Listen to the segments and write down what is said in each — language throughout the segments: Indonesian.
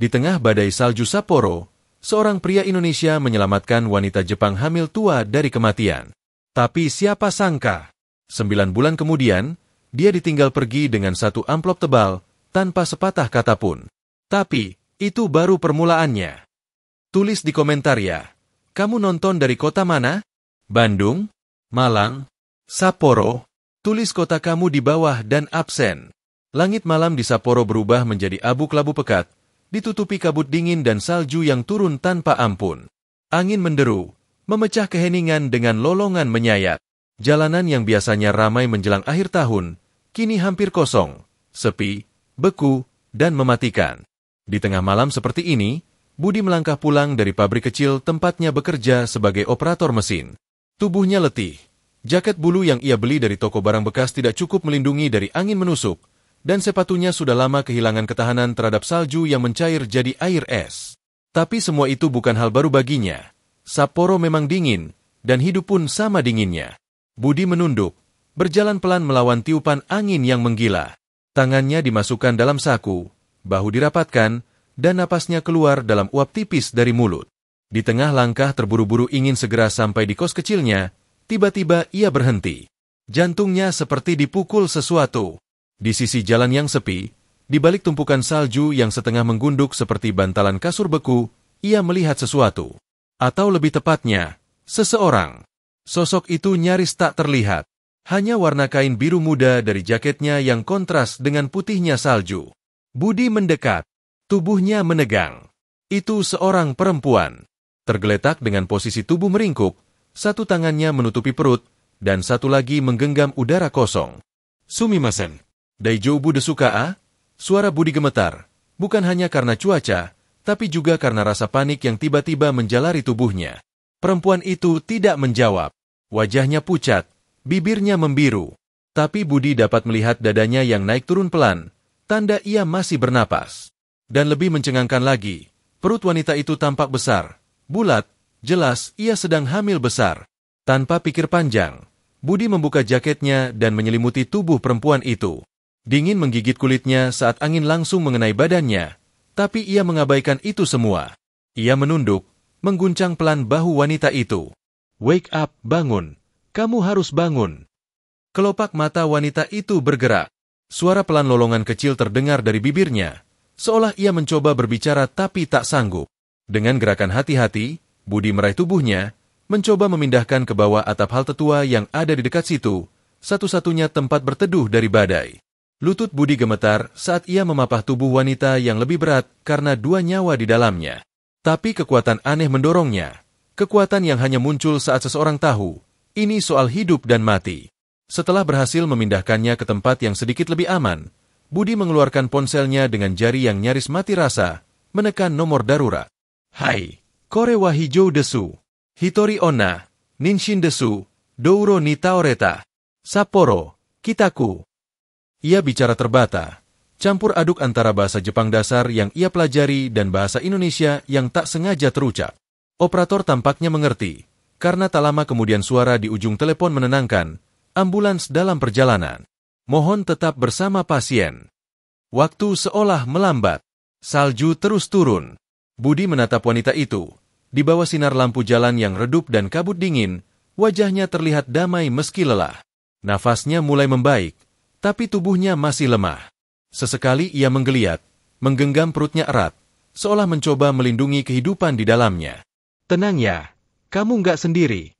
Di tengah badai salju Sapporo, seorang pria Indonesia menyelamatkan wanita Jepang hamil tua dari kematian. Tapi siapa sangka, 9 bulan kemudian, dia ditinggal pergi dengan satu amplop tebal, tanpa sepatah kata pun. Tapi, itu baru permulaannya. Tulis di komentar ya. Kamu nonton dari kota mana? Bandung? Malang? Sapporo? Tulis kota kamu di bawah dan absen. Langit malam di Sapporo berubah menjadi abu kelabu pekat, ditutupi kabut dingin dan salju yang turun tanpa ampun. Angin menderu, memecah keheningan dengan lolongan menyayat. Jalanan yang biasanya ramai menjelang akhir tahun, kini hampir kosong, sepi, beku, dan mematikan. Di tengah malam seperti ini, Budi melangkah pulang dari pabrik kecil tempatnya bekerja sebagai operator mesin. Tubuhnya letih. Jaket bulu yang ia beli dari toko barang bekas tidak cukup melindungi dari angin menusuk, dan sepatunya sudah lama kehilangan ketahanan terhadap salju yang mencair jadi air es. Tapi semua itu bukan hal baru baginya. Sapporo memang dingin, dan hidup pun sama dinginnya. Budi menunduk, berjalan pelan melawan tiupan angin yang menggila. Tangannya dimasukkan dalam saku, bahu dirapatkan, dan napasnya keluar dalam uap tipis dari mulut. Di tengah langkah terburu-buru ingin segera sampai di kos kecilnya, tiba-tiba ia berhenti. Jantungnya seperti dipukul sesuatu. Di sisi jalan yang sepi, di balik tumpukan salju yang setengah menggunduk seperti bantalan kasur beku, ia melihat sesuatu. Atau lebih tepatnya, seseorang. Sosok itu nyaris tak terlihat. Hanya warna kain biru muda dari jaketnya yang kontras dengan putihnya salju. Budi mendekat. Tubuhnya menegang. Itu seorang perempuan. Tergeletak dengan posisi tubuh meringkuk, satu tangannya menutupi perut, dan satu lagi menggenggam udara kosong. Sumimasen. Daijoubu desu ka? Suara Budi gemetar, bukan hanya karena cuaca, tapi juga karena rasa panik yang tiba-tiba menjalari tubuhnya. Perempuan itu tidak menjawab. Wajahnya pucat, bibirnya membiru. Tapi Budi dapat melihat dadanya yang naik turun pelan, tanda ia masih bernapas. Dan lebih mencengangkan lagi, perut wanita itu tampak besar, bulat, jelas ia sedang hamil besar. Tanpa pikir panjang, Budi membuka jaketnya dan menyelimuti tubuh perempuan itu. Dingin menggigit kulitnya saat angin langsung mengenai badannya, tapi ia mengabaikan itu semua. Ia menunduk, mengguncang pelan bahu wanita itu. Wake up, bangun. Kamu harus bangun. Kelopak mata wanita itu bergerak. Suara pelan lolongan kecil terdengar dari bibirnya. Seolah ia mencoba berbicara tapi tak sanggup. Dengan gerakan hati-hati, Budi meraih tubuhnya, mencoba memindahkan ke bawah atap hal tetua yang ada di dekat situ, satu-satunya tempat berteduh dari badai. Lutut Budi gemetar saat ia memapah tubuh wanita yang lebih berat karena 2 nyawa di dalamnya. Tapi kekuatan aneh mendorongnya. Kekuatan yang hanya muncul saat seseorang tahu, ini soal hidup dan mati. Setelah berhasil memindahkannya ke tempat yang sedikit lebih aman, Budi mengeluarkan ponselnya dengan jari yang nyaris mati rasa, menekan nomor darurat. Hai, kore wa hijou desu. Hitori onna, ninshin desu, douro ni taoreta. Sapporo, kitaku. Ia bicara terbata, campur aduk antara bahasa Jepang dasar yang ia pelajari dan bahasa Indonesia yang tak sengaja terucap. Operator tampaknya mengerti, karena tak lama kemudian suara di ujung telepon menenangkan, ambulans dalam perjalanan. Mohon tetap bersama pasien. Waktu seolah melambat. Salju terus turun. Budi menatap wanita itu. Di bawah sinar lampu jalan yang redup dan kabut dingin, wajahnya terlihat damai meski lelah. Nafasnya mulai membaik, tapi tubuhnya masih lemah. Sesekali ia menggeliat, menggenggam perutnya erat, seolah mencoba melindungi kehidupan di dalamnya. Tenang ya, kamu nggak sendiri.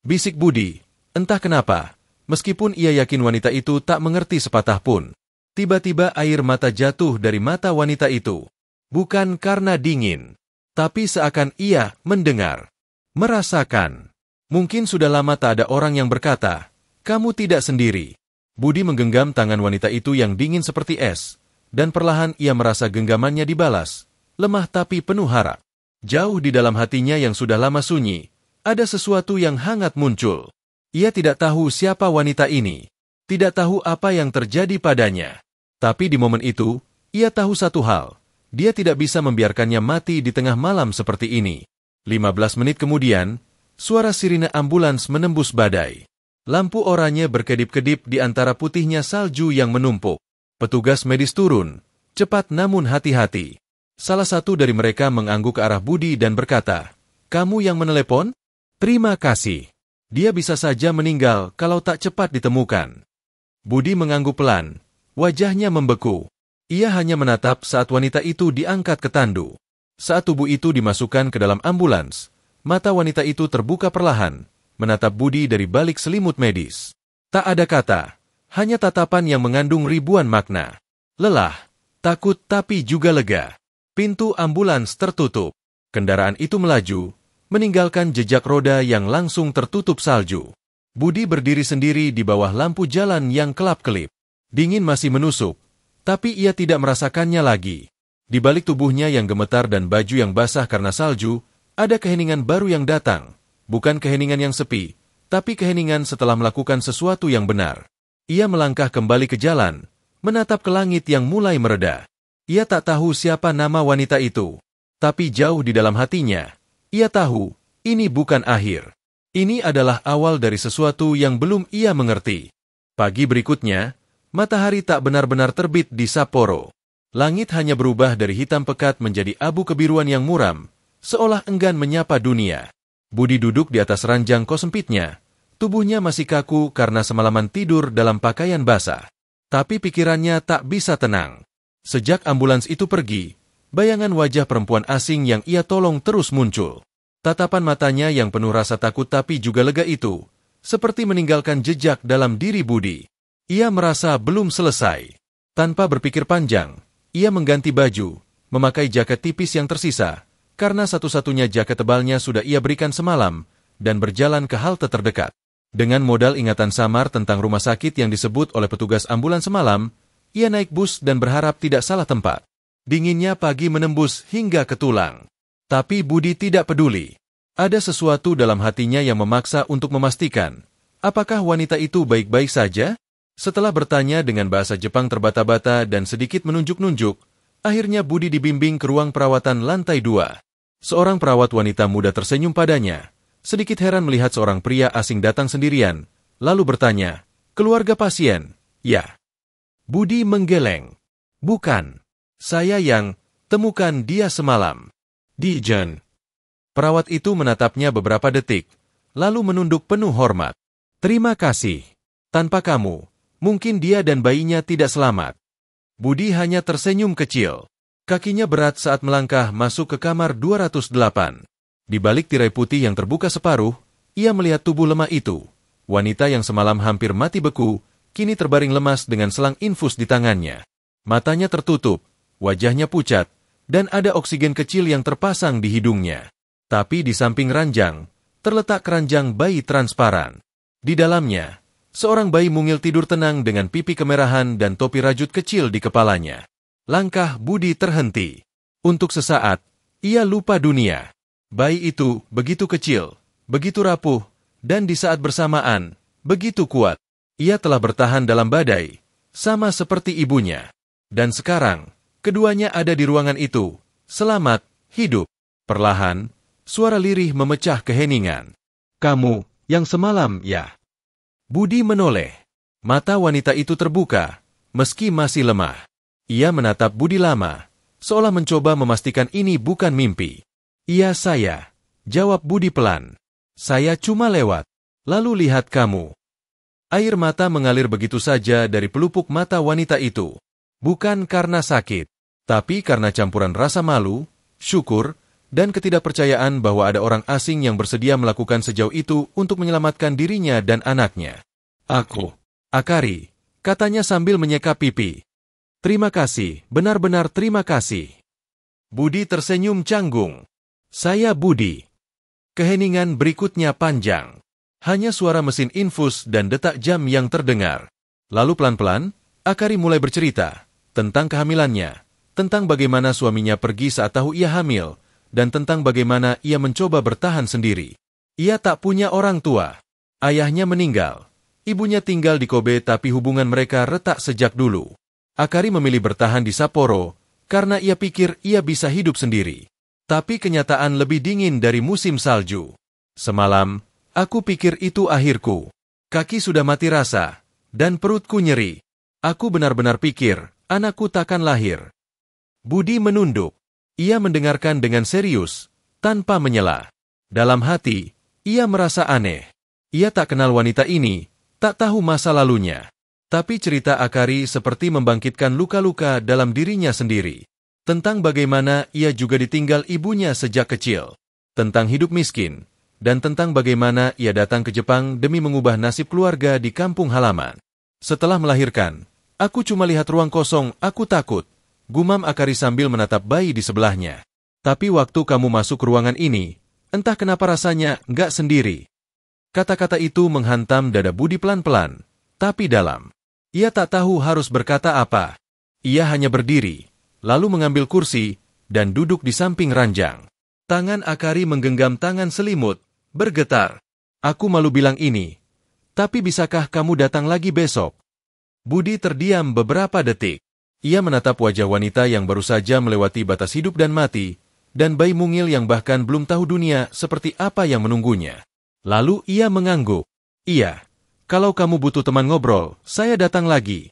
Bisik Budi, entah kenapa. Meskipun ia yakin wanita itu tak mengerti sepatah pun. Tiba-tiba air mata jatuh dari mata wanita itu. Bukan karena dingin, tapi seakan ia mendengar, merasakan. Mungkin sudah lama tak ada orang yang berkata, kamu tidak sendiri. Budi menggenggam tangan wanita itu yang dingin seperti es, dan perlahan ia merasa genggamannya dibalas, lemah tapi penuh harap. Jauh di dalam hatinya yang sudah lama sunyi, ada sesuatu yang hangat muncul. Ia tidak tahu siapa wanita ini, tidak tahu apa yang terjadi padanya. Tapi di momen itu, ia tahu satu hal, dia tidak bisa membiarkannya mati di tengah malam seperti ini. 15 menit kemudian, suara sirine ambulans menembus badai. Lampu oranye berkedip-kedip di antara putihnya salju yang menumpuk. Petugas medis turun, cepat namun hati-hati. Salah satu dari mereka mengangguk ke arah Budi dan berkata, "Kamu yang menelepon? Terima kasih. Dia bisa saja meninggal kalau tak cepat ditemukan." Budi mengangguk pelan, wajahnya membeku. Ia hanya menatap saat wanita itu diangkat ke tandu. Saat tubuh itu dimasukkan ke dalam ambulans, mata wanita itu terbuka perlahan, menatap Budi dari balik selimut medis. Tak ada kata, hanya tatapan yang mengandung ribuan makna. Lelah, takut tapi juga lega. Pintu ambulans tertutup. Kendaraan itu melaju, meninggalkan jejak roda yang langsung tertutup salju. Budi berdiri sendiri di bawah lampu jalan yang kelap-kelip. Dingin masih menusuk, tapi ia tidak merasakannya lagi. Di balik tubuhnya yang gemetar dan baju yang basah karena salju, ada keheningan baru yang datang. Bukan keheningan yang sepi, tapi keheningan setelah melakukan sesuatu yang benar. Ia melangkah kembali ke jalan, menatap ke langit yang mulai mereda. Ia tak tahu siapa nama wanita itu. Tapi jauh di dalam hatinya, ia tahu, ini bukan akhir. Ini adalah awal dari sesuatu yang belum ia mengerti. Pagi berikutnya, matahari tak benar-benar terbit di Sapporo. Langit hanya berubah dari hitam pekat menjadi abu kebiruan yang muram, seolah enggan menyapa dunia. Budi duduk di atas ranjang kos sempitnya. Tubuhnya masih kaku karena semalaman tidur dalam pakaian basah. Tapi pikirannya tak bisa tenang. Sejak ambulans itu pergi, bayangan wajah perempuan asing yang ia tolong terus muncul. Tatapan matanya yang penuh rasa takut tapi juga lega itu, seperti meninggalkan jejak dalam diri Budi. Ia merasa belum selesai. Tanpa berpikir panjang, ia mengganti baju, memakai jaket tipis yang tersisa, karena satu-satunya jaket tebalnya sudah ia berikan semalam, dan berjalan ke halte terdekat. Dengan modal ingatan samar tentang rumah sakit yang disebut oleh petugas ambulans semalam, ia naik bus dan berharap tidak salah tempat. Dinginnya pagi menembus hingga ke tulang. Tapi Budi tidak peduli. Ada sesuatu dalam hatinya yang memaksa untuk memastikan, apakah wanita itu baik-baik saja? Setelah bertanya dengan bahasa Jepang terbata-bata dan sedikit menunjuk-nunjuk, akhirnya Budi dibimbing ke ruang perawatan lantai 2. Seorang perawat wanita muda tersenyum padanya, sedikit heran melihat seorang pria asing datang sendirian, lalu bertanya, "Keluarga pasien?" "Ya." Budi menggeleng. "Bukan. Saya yang temukan dia semalam." "Dijen." Perawat itu menatapnya beberapa detik, lalu menunduk penuh hormat. "Terima kasih. Tanpa kamu, mungkin dia dan bayinya tidak selamat." Budi hanya tersenyum kecil. Kakinya berat saat melangkah masuk ke kamar 208. Di balik tirai putih yang terbuka separuh, ia melihat tubuh lemah itu. Wanita yang semalam hampir mati beku, kini terbaring lemas dengan selang infus di tangannya. Matanya tertutup, wajahnya pucat, dan ada oksigen kecil yang terpasang di hidungnya. Tapi di samping ranjang, terletak keranjang bayi transparan. Di dalamnya, seorang bayi mungil tidur tenang dengan pipi kemerahan dan topi rajut kecil di kepalanya. Langkah Budi terhenti. Untuk sesaat, ia lupa dunia. Bayi itu begitu kecil, begitu rapuh, dan di saat bersamaan, begitu kuat. Ia telah bertahan dalam badai, sama seperti ibunya. Dan sekarang, keduanya ada di ruangan itu, selamat, hidup. Perlahan, suara lirih memecah keheningan. "Kamu, yang semalam, ya?" Budi menoleh. Mata wanita itu terbuka, meski masih lemah. Ia menatap Budi lama, seolah mencoba memastikan ini bukan mimpi. "Iya saya," jawab Budi pelan. "Saya cuma lewat, lalu lihat kamu." Air mata mengalir begitu saja dari pelupuk mata wanita itu. Bukan karena sakit, tapi karena campuran rasa malu, syukur, dan ketidakpercayaan bahwa ada orang asing yang bersedia melakukan sejauh itu untuk menyelamatkan dirinya dan anaknya. Akari, katanya sambil menyeka pipi. "Terima kasih, benar-benar terima kasih." Budi tersenyum canggung. "Saya Budi." Keheningan berikutnya panjang. Hanya suara mesin infus dan detak jam yang terdengar. Lalu pelan-pelan, Akari mulai bercerita tentang kehamilannya, tentang bagaimana suaminya pergi saat tahu ia hamil, dan tentang bagaimana ia mencoba bertahan sendiri. Ia tak punya orang tua. Ayahnya meninggal. Ibunya tinggal di Kobe tapi hubungan mereka retak sejak dulu. Akari memilih bertahan di Sapporo karena ia pikir ia bisa hidup sendiri. Tapi kenyataan lebih dingin dari musim salju. "Semalam, aku pikir itu akhirku. Kaki sudah mati rasa, dan perutku nyeri. Aku benar-benar pikir, anakku takkan lahir." Budi menunduk. Ia mendengarkan dengan serius, tanpa menyela. Dalam hati, ia merasa aneh. Ia tak kenal wanita ini, tak tahu masa lalunya. Tapi cerita Akari seperti membangkitkan luka-luka dalam dirinya sendiri. Tentang bagaimana ia juga ditinggal ibunya sejak kecil. Tentang hidup miskin. Dan tentang bagaimana ia datang ke Jepang demi mengubah nasib keluarga di kampung halaman. Setelah melahirkan, aku cuma lihat ruang kosong, aku takut. Gumam Akari sambil menatap bayi di sebelahnya. Tapi waktu kamu masuk ke ruangan ini, entah kenapa rasanya nggak sendiri. Kata-kata itu menghantam dada Budi pelan-pelan, tapi dalam. Ia tak tahu harus berkata apa. Ia hanya berdiri, lalu mengambil kursi, dan duduk di samping ranjang. Tangan Akari menggenggam tangan selimut, bergetar. Aku malu bilang ini, tapi bisakah kamu datang lagi besok? Budi terdiam beberapa detik. Ia menatap wajah wanita yang baru saja melewati batas hidup dan mati, dan bayi mungil yang bahkan belum tahu dunia seperti apa yang menunggunya. Lalu ia mengangguk. Iya, kalau kamu butuh teman ngobrol, saya datang lagi.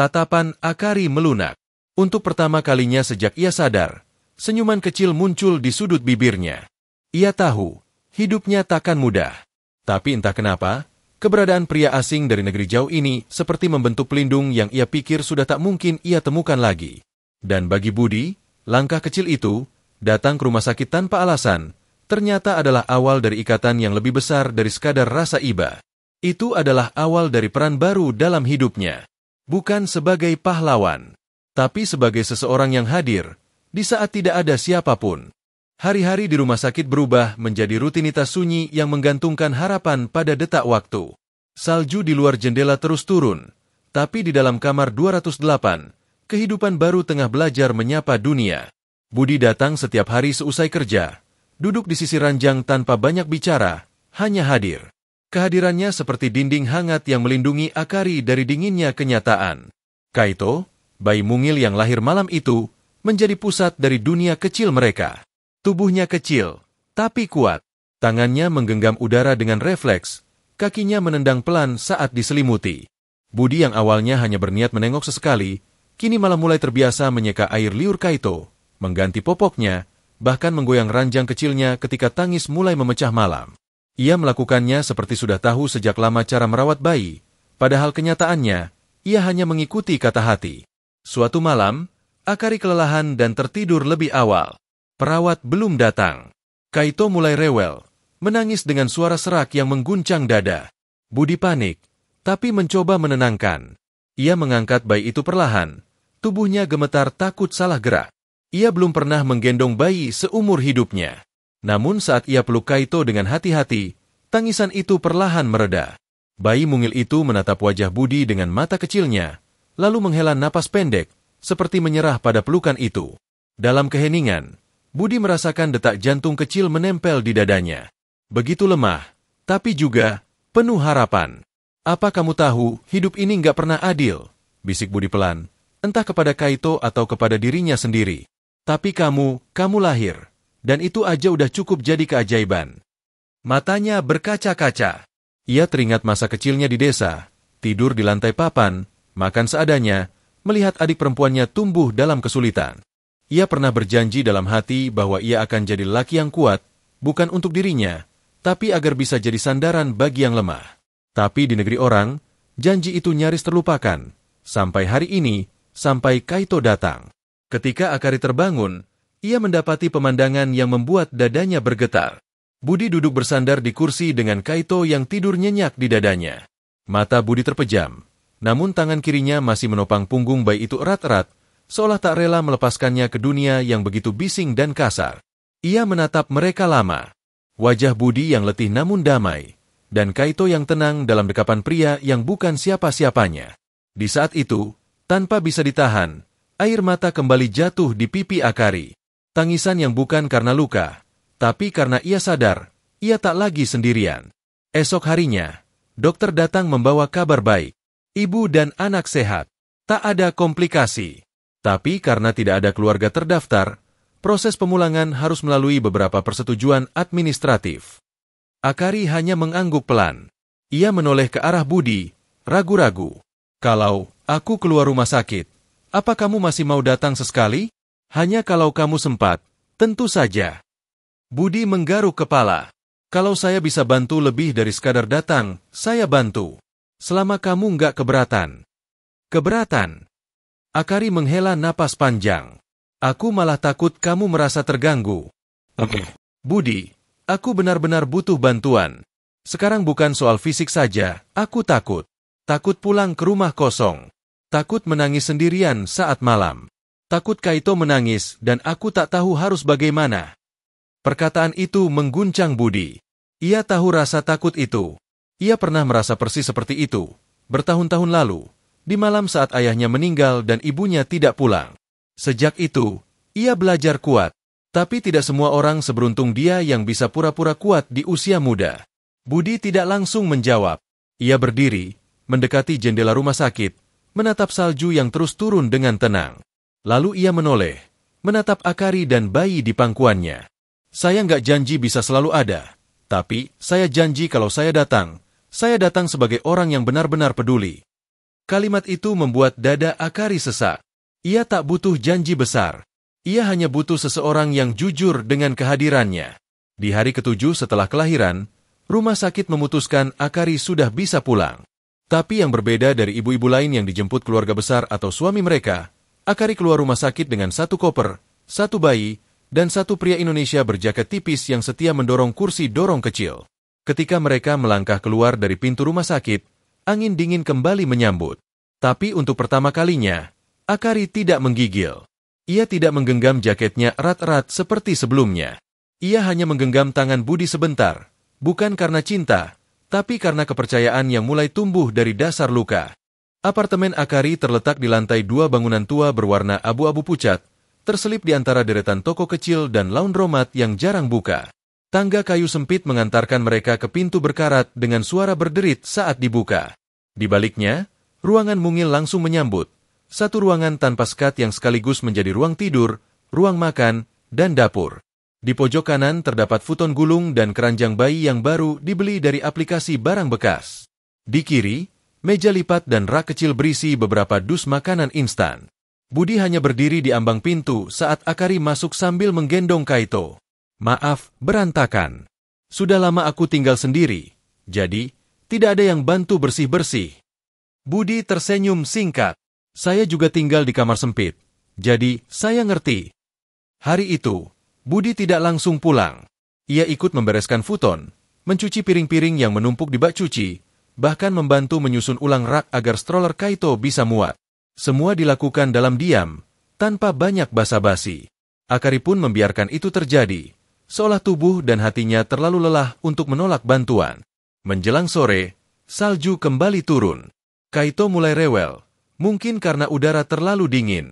Tatapan Akari melunak. Untuk pertama kalinya sejak ia sadar, senyuman kecil muncul di sudut bibirnya. Ia tahu, hidupnya takkan mudah. Tapi entah kenapa, keberadaan pria asing dari negeri jauh ini seperti membentuk pelindung yang ia pikir sudah tak mungkin ia temukan lagi. Dan bagi Budi, langkah kecil itu, datang ke rumah sakit tanpa alasan, ternyata adalah awal dari ikatan yang lebih besar dari sekadar rasa iba. Itu adalah awal dari peran baru dalam hidupnya. Bukan sebagai pahlawan, tapi sebagai seseorang yang hadir, di saat tidak ada siapapun. Hari-hari di rumah sakit berubah menjadi rutinitas sunyi yang menggantungkan harapan pada detak waktu. Salju di luar jendela terus turun, tapi di dalam kamar 208, kehidupan baru tengah belajar menyapa dunia. Budi datang setiap hari seusai kerja, duduk di sisi ranjang tanpa banyak bicara, hanya hadir. Kehadirannya seperti dinding hangat yang melindungi Akari dari dinginnya kenyataan. Kaito, bayi mungil yang lahir malam itu, menjadi pusat dari dunia kecil mereka. Tubuhnya kecil, tapi kuat. Tangannya menggenggam udara dengan refleks, kakinya menendang pelan saat diselimuti. Budi yang awalnya hanya berniat menengok sesekali, kini malah mulai terbiasa menyeka air liur Kaito, mengganti popoknya, bahkan menggoyang ranjang kecilnya ketika tangis mulai memecah malam. Ia melakukannya seperti sudah tahu sejak lama cara merawat bayi, padahal kenyataannya, ia hanya mengikuti kata hati. Suatu malam, Akari kelelahan dan tertidur lebih awal. Perawat belum datang. Kaito mulai rewel, menangis dengan suara serak yang mengguncang dada. Budi panik, tapi mencoba menenangkan. Ia mengangkat bayi itu perlahan, tubuhnya gemetar takut salah gerak. Ia belum pernah menggendong bayi seumur hidupnya. Namun saat ia peluk Kaito dengan hati-hati, tangisan itu perlahan mereda. Bayi mungil itu menatap wajah Budi dengan mata kecilnya, lalu menghela napas pendek, seperti menyerah pada pelukan itu. Dalam keheningan, Budi merasakan detak jantung kecil menempel di dadanya. Begitu lemah, tapi juga penuh harapan. Apa kamu tahu, hidup ini nggak pernah adil, bisik Budi pelan, entah kepada Kaito atau kepada dirinya sendiri. Tapi kamu lahir, dan itu aja udah cukup jadi keajaiban. Matanya berkaca-kaca. Ia teringat masa kecilnya di desa, tidur di lantai papan, makan seadanya, melihat adik perempuannya tumbuh dalam kesulitan. Ia pernah berjanji dalam hati bahwa ia akan jadi laki yang kuat, bukan untuk dirinya, tapi agar bisa jadi sandaran bagi yang lemah. Tapi di negeri orang, janji itu nyaris terlupakan, sampai hari ini, sampai Kaito datang. Ketika Akari terbangun, ia mendapati pemandangan yang membuat dadanya bergetar. Budi duduk bersandar di kursi dengan Kaito yang tidur nyenyak di dadanya. Mata Budi terpejam, namun tangan kirinya masih menopang punggung bayi itu erat-erat, seolah tak rela melepaskannya ke dunia yang begitu bising dan kasar. Ia menatap mereka lama. Wajah Budi yang letih namun damai, dan Kaito yang tenang dalam dekapan pria yang bukan siapa-siapanya. Di saat itu, tanpa bisa ditahan, air mata kembali jatuh di pipi Akari. Tangisan yang bukan karena luka, tapi karena ia sadar, ia tak lagi sendirian. Esok harinya, dokter datang membawa kabar baik. Ibu dan anak sehat, tak ada komplikasi. Tapi karena tidak ada keluarga terdaftar, proses pemulangan harus melalui beberapa persetujuan administratif. Akari hanya mengangguk pelan. Ia menoleh ke arah Budi, ragu-ragu. Kalau aku keluar rumah sakit, apa kamu masih mau datang sesekali? Hanya kalau kamu sempat, tentu saja. Budi menggaruk kepala. Kalau saya bisa bantu lebih dari sekadar datang, saya bantu. Selama kamu nggak keberatan. Keberatan? Akari menghela napas panjang. Aku malah takut kamu merasa terganggu. Budi, aku benar-benar butuh bantuan. Sekarang bukan soal fisik saja, aku takut. Takut pulang ke rumah kosong. Takut menangis sendirian saat malam. Takut Kaito menangis dan aku tak tahu harus bagaimana. Perkataan itu mengguncang Budi. Ia tahu rasa takut itu. Ia pernah merasa persis seperti itu, bertahun-tahun lalu, di malam saat ayahnya meninggal dan ibunya tidak pulang. Sejak itu, ia belajar kuat. Tapi tidak semua orang seberuntung dia yang bisa pura-pura kuat di usia muda. Budi tidak langsung menjawab. Ia berdiri, mendekati jendela rumah sakit, menatap salju yang terus turun dengan tenang. Lalu ia menoleh, menatap Akari dan bayi di pangkuannya. Saya nggak janji bisa selalu ada, tapi saya janji kalau saya datang sebagai orang yang benar-benar peduli. Kalimat itu membuat dada Akari sesak. Ia tak butuh janji besar. Ia hanya butuh seseorang yang jujur dengan kehadirannya. Di hari ke-7 setelah kelahiran, rumah sakit memutuskan Akari sudah bisa pulang. Tapi yang berbeda dari ibu-ibu lain yang dijemput keluarga besar atau suami mereka, Akari keluar rumah sakit dengan 1 koper, 1 bayi, dan 1 pria Indonesia berjaket tipis yang setia mendorong kursi dorong kecil. Ketika mereka melangkah keluar dari pintu rumah sakit, angin dingin kembali menyambut. Tapi untuk pertama kalinya, Akari tidak menggigil. Ia tidak menggenggam jaketnya erat-erat seperti sebelumnya. Ia hanya menggenggam tangan Budi sebentar, bukan karena cinta, tapi karena kepercayaan yang mulai tumbuh dari dasar luka. Apartemen Akari terletak di lantai 2 bangunan tua berwarna abu-abu pucat, terselip di antara deretan toko kecil dan laundromat yang jarang buka. Tangga kayu sempit mengantarkan mereka ke pintu berkarat dengan suara berderit saat dibuka. Di baliknya, ruangan mungil langsung menyambut. 1 ruangan tanpa sekat yang sekaligus menjadi ruang tidur, ruang makan, dan dapur. Di pojok kanan terdapat futon gulung dan keranjang bayi yang baru dibeli dari aplikasi barang bekas. Di kiri, meja lipat dan rak kecil berisi beberapa dus makanan instan. Budi hanya berdiri di ambang pintu saat Akari masuk sambil menggendong Kaito. Maaf, berantakan. Sudah lama aku tinggal sendiri, jadi tidak ada yang bantu bersih-bersih. Budi tersenyum singkat. Saya juga tinggal di kamar sempit, jadi saya ngerti. Hari itu, Budi tidak langsung pulang. Ia ikut membereskan futon, mencuci piring-piring yang menumpuk di bak cuci, bahkan membantu menyusun ulang rak agar stroller Kaito bisa muat. Semua dilakukan dalam diam, tanpa banyak basa-basi. Akari pun membiarkan itu terjadi, seolah tubuh dan hatinya terlalu lelah untuk menolak bantuan. Menjelang sore, salju kembali turun. Kaito mulai rewel, mungkin karena udara terlalu dingin.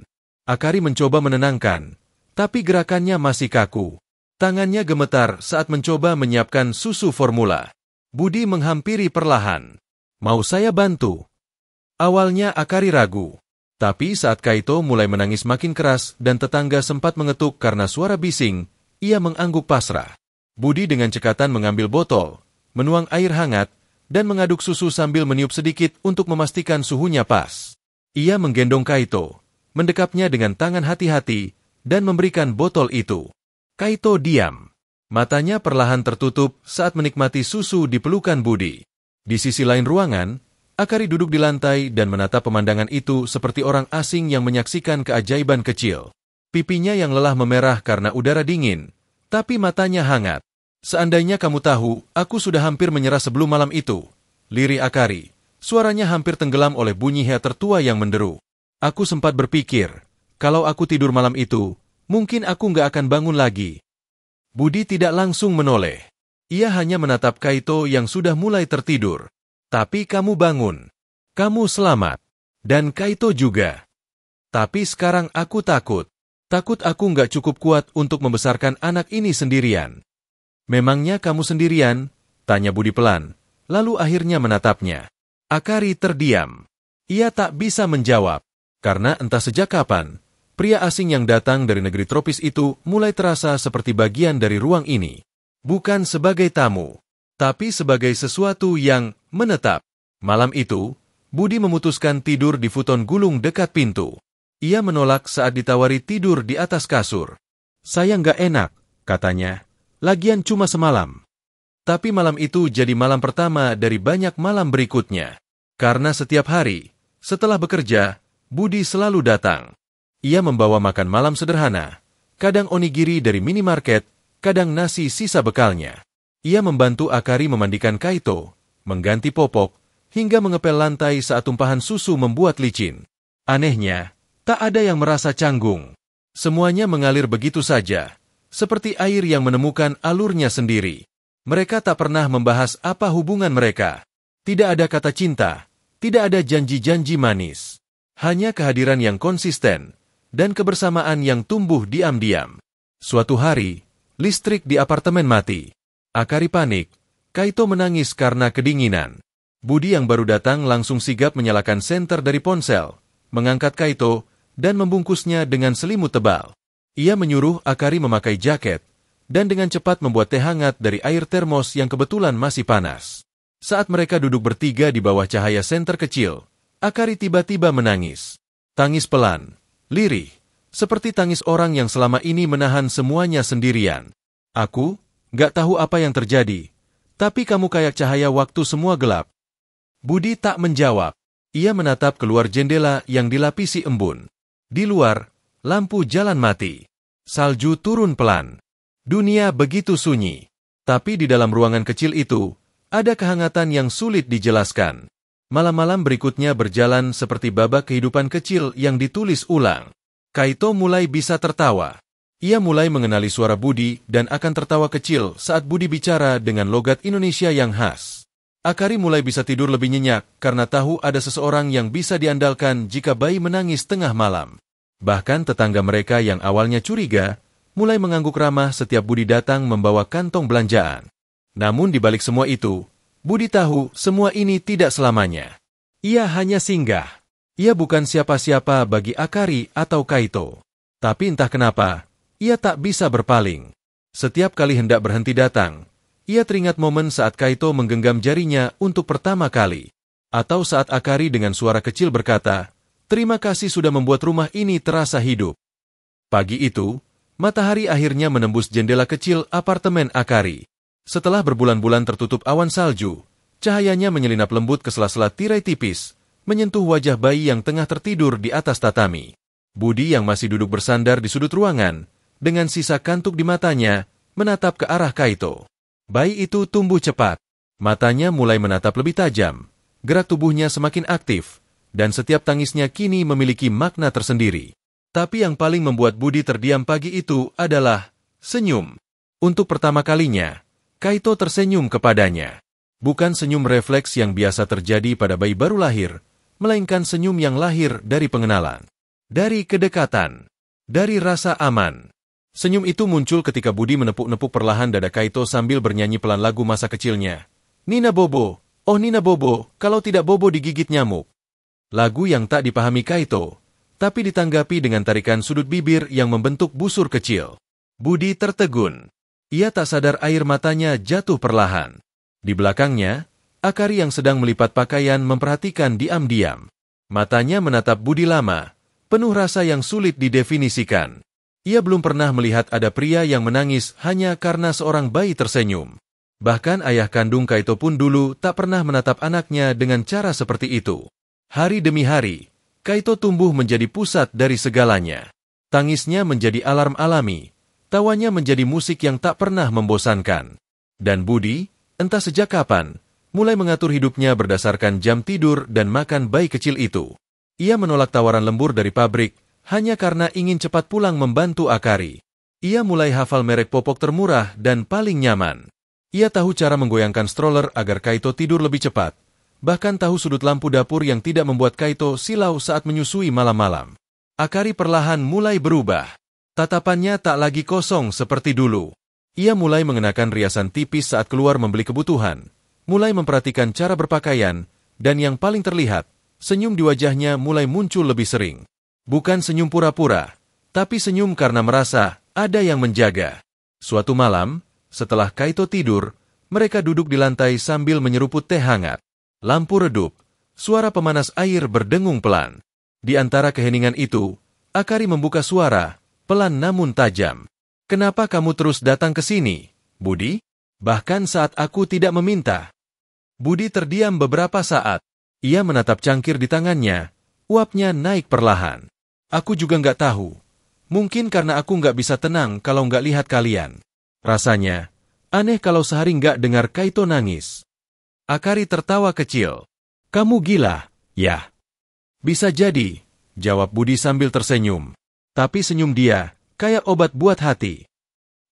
Akari mencoba menenangkan, tapi gerakannya masih kaku. Tangannya gemetar saat mencoba menyiapkan susu formula. Budi menghampiri perlahan. Mau saya bantu? Awalnya Akari ragu. Tapi saat Kaito mulai menangis makin keras dan tetangga sempat mengetuk karena suara bising, ia mengangguk pasrah. Budi dengan cekatan mengambil botol, menuang air hangat, dan mengaduk susu sambil meniup sedikit untuk memastikan suhunya pas. Ia menggendong Kaito, mendekapnya dengan tangan hati-hati, dan memberikan botol itu. Kaito diam. Matanya perlahan tertutup saat menikmati susu di pelukan Budi. Di sisi lain ruangan, Akari duduk di lantai dan menatap pemandangan itu seperti orang asing yang menyaksikan keajaiban kecil. Pipinya yang lelah memerah karena udara dingin, tapi matanya hangat. Seandainya kamu tahu, aku sudah hampir menyerah sebelum malam itu. Lirih Akari. Suaranya hampir tenggelam oleh bunyi head tertua yang menderu. Aku sempat berpikir, kalau aku tidur malam itu, mungkin aku nggak akan bangun lagi. Budi tidak langsung menoleh. Ia hanya menatap Kaito yang sudah mulai tertidur. Tapi kamu bangun. Kamu selamat. Dan Kaito juga. Tapi sekarang aku takut. Takut aku nggak cukup kuat untuk membesarkan anak ini sendirian. Memangnya kamu sendirian? Tanya Budi pelan. Lalu akhirnya menatapnya. Akari terdiam. Ia tak bisa menjawab. Karena entah sejak kapan, pria asing yang datang dari negeri tropis itu mulai terasa seperti bagian dari ruang ini. Bukan sebagai tamu, tapi sebagai sesuatu yang menetap. Malam itu, Budi memutuskan tidur di futon gulung dekat pintu. Ia menolak saat ditawari tidur di atas kasur. Saya nggak enak, katanya. Lagian cuma semalam. Tapi malam itu jadi malam pertama dari banyak malam berikutnya. Karena setiap hari, setelah bekerja, Budi selalu datang. Ia membawa makan malam sederhana, kadang onigiri dari minimarket, kadang nasi sisa bekalnya. Ia membantu Akari memandikan Kaito, mengganti popok, hingga mengepel lantai saat tumpahan susu membuat licin. Anehnya, tak ada yang merasa canggung. Semuanya mengalir begitu saja, seperti air yang menemukan alurnya sendiri. Mereka tak pernah membahas apa hubungan mereka. Tidak ada kata cinta, tidak ada janji-janji manis. Hanya kehadiran yang konsisten, dan kebersamaan yang tumbuh diam-diam. Suatu hari, listrik di apartemen mati. Akari panik, Kaito menangis karena kedinginan. Budi yang baru datang langsung sigap menyalakan senter dari ponsel, mengangkat Kaito, dan membungkusnya dengan selimut tebal. Ia menyuruh Akari memakai jaket, dan dengan cepat membuat teh hangat dari air termos yang kebetulan masih panas. Saat mereka duduk bertiga di bawah cahaya senter kecil, Akari tiba-tiba menangis. Tangis pelan, lirih, seperti tangis orang yang selama ini menahan semuanya sendirian. Aku gak tahu apa yang terjadi, tapi kamu kayak cahaya waktu semua gelap. Budi tak menjawab. Ia menatap keluar jendela yang dilapisi embun. Di luar, lampu jalan mati. Salju turun pelan. Dunia begitu sunyi. Tapi di dalam ruangan kecil itu, ada kehangatan yang sulit dijelaskan. Malam-malam berikutnya berjalan seperti babak kehidupan kecil yang ditulis ulang. Kaito mulai bisa tertawa. Ia mulai mengenali suara Budi dan akan tertawa kecil saat Budi bicara dengan logat Indonesia yang khas. Akari mulai bisa tidur lebih nyenyak karena tahu ada seseorang yang bisa diandalkan jika bayi menangis tengah malam. Bahkan tetangga mereka yang awalnya curiga, mulai mengangguk ramah setiap Budi datang membawa kantong belanjaan. Namun di balik semua itu, Budi tahu semua ini tidak selamanya. Ia hanya singgah. Ia bukan siapa-siapa bagi Akari atau Kaito. Tapi entah kenapa, ia tak bisa berpaling. Setiap kali hendak berhenti datang, ia teringat momen saat Kaito menggenggam jarinya untuk pertama kali. Atau saat Akari dengan suara kecil berkata, "Terima kasih sudah membuat rumah ini terasa hidup." Pagi itu, matahari akhirnya menembus jendela kecil apartemen Akari. Setelah berbulan-bulan tertutup awan salju, cahayanya menyelinap lembut ke sela-sela tirai tipis, menyentuh wajah bayi yang tengah tertidur di atas tatami. Budi yang masih duduk bersandar di sudut ruangan, dengan sisa kantuk di matanya, menatap ke arah Kaito. Bayi itu tumbuh cepat. Matanya mulai menatap lebih tajam, gerak tubuhnya semakin aktif, dan setiap tangisnya kini memiliki makna tersendiri. Tapi yang paling membuat Budi terdiam pagi itu adalah senyum. Untuk pertama kalinya, Kaito tersenyum kepadanya. Bukan senyum refleks yang biasa terjadi pada bayi baru lahir, melainkan senyum yang lahir dari pengenalan. Dari kedekatan. Dari rasa aman. Senyum itu muncul ketika Budi menepuk-nepuk perlahan dada Kaito sambil bernyanyi pelan lagu masa kecilnya. "Nina Bobo, oh Nina Bobo, kalau tidak Bobo digigit nyamuk." Lagu yang tak dipahami Kaito, tapi ditanggapi dengan tarikan sudut bibir yang membentuk busur kecil. Budi tertegun. Ia tak sadar air matanya jatuh perlahan. Di belakangnya, Akari yang sedang melipat pakaian memperhatikan diam-diam. Matanya menatap Budi lama, penuh rasa yang sulit didefinisikan. Ia belum pernah melihat ada pria yang menangis hanya karena seorang bayi tersenyum. Bahkan ayah kandung Kaito pun dulu tak pernah menatap anaknya dengan cara seperti itu. Hari demi hari, Kaito tumbuh menjadi pusat dari segalanya. Tangisnya menjadi alarm alami. Tawanya menjadi musik yang tak pernah membosankan. Dan Budi, entah sejak kapan, mulai mengatur hidupnya berdasarkan jam tidur dan makan bayi kecil itu. Ia menolak tawaran lembur dari pabrik, hanya karena ingin cepat pulang membantu Akari. Ia mulai hafal merek popok termurah dan paling nyaman. Ia tahu cara menggoyangkan stroller agar Kaito tidur lebih cepat. Bahkan tahu sudut lampu dapur yang tidak membuat Kaito silau saat menyusui malam-malam. Akari perlahan mulai berubah. Tatapannya tak lagi kosong seperti dulu. Ia mulai mengenakan riasan tipis saat keluar membeli kebutuhan, mulai memperhatikan cara berpakaian, dan yang paling terlihat, senyum di wajahnya mulai muncul lebih sering. Bukan senyum pura-pura, tapi senyum karena merasa ada yang menjaga. Suatu malam, setelah Kaito tidur, mereka duduk di lantai sambil menyeruput teh hangat. Lampu redup, suara pemanas air berdengung pelan. Di antara keheningan itu, Akari membuka suara, pelan namun tajam. Kenapa kamu terus datang ke sini, Budi? Bahkan saat aku tidak meminta. Budi terdiam beberapa saat. Ia menatap cangkir di tangannya, uapnya naik perlahan. Aku juga nggak tahu. Mungkin karena aku nggak bisa tenang kalau nggak lihat kalian. Rasanya, aneh kalau sehari nggak dengar Kaito nangis. Akari tertawa kecil. Kamu gila, ya? Bisa jadi, jawab Budi sambil tersenyum. Tapi senyum dia, kayak obat buat hati.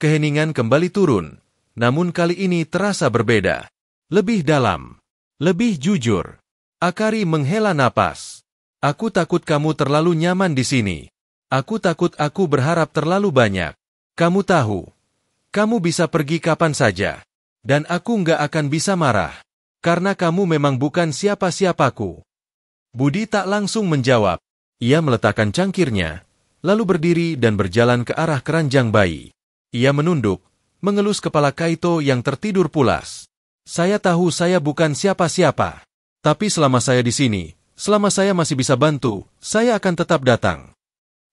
Keheningan kembali turun, namun kali ini terasa berbeda. Lebih dalam, lebih jujur. Akari menghela napas. Aku takut kamu terlalu nyaman di sini. Aku takut aku berharap terlalu banyak. Kamu tahu, kamu bisa pergi kapan saja. Dan aku nggak akan bisa marah. Karena kamu memang bukan siapa-siapaku. Budi tak langsung menjawab. Ia meletakkan cangkirnya, lalu berdiri dan berjalan ke arah keranjang bayi. Ia menunduk, mengelus kepala Kaito yang tertidur pulas. Saya tahu saya bukan siapa-siapa. Tapi selama saya di sini, selama saya masih bisa bantu, saya akan tetap datang.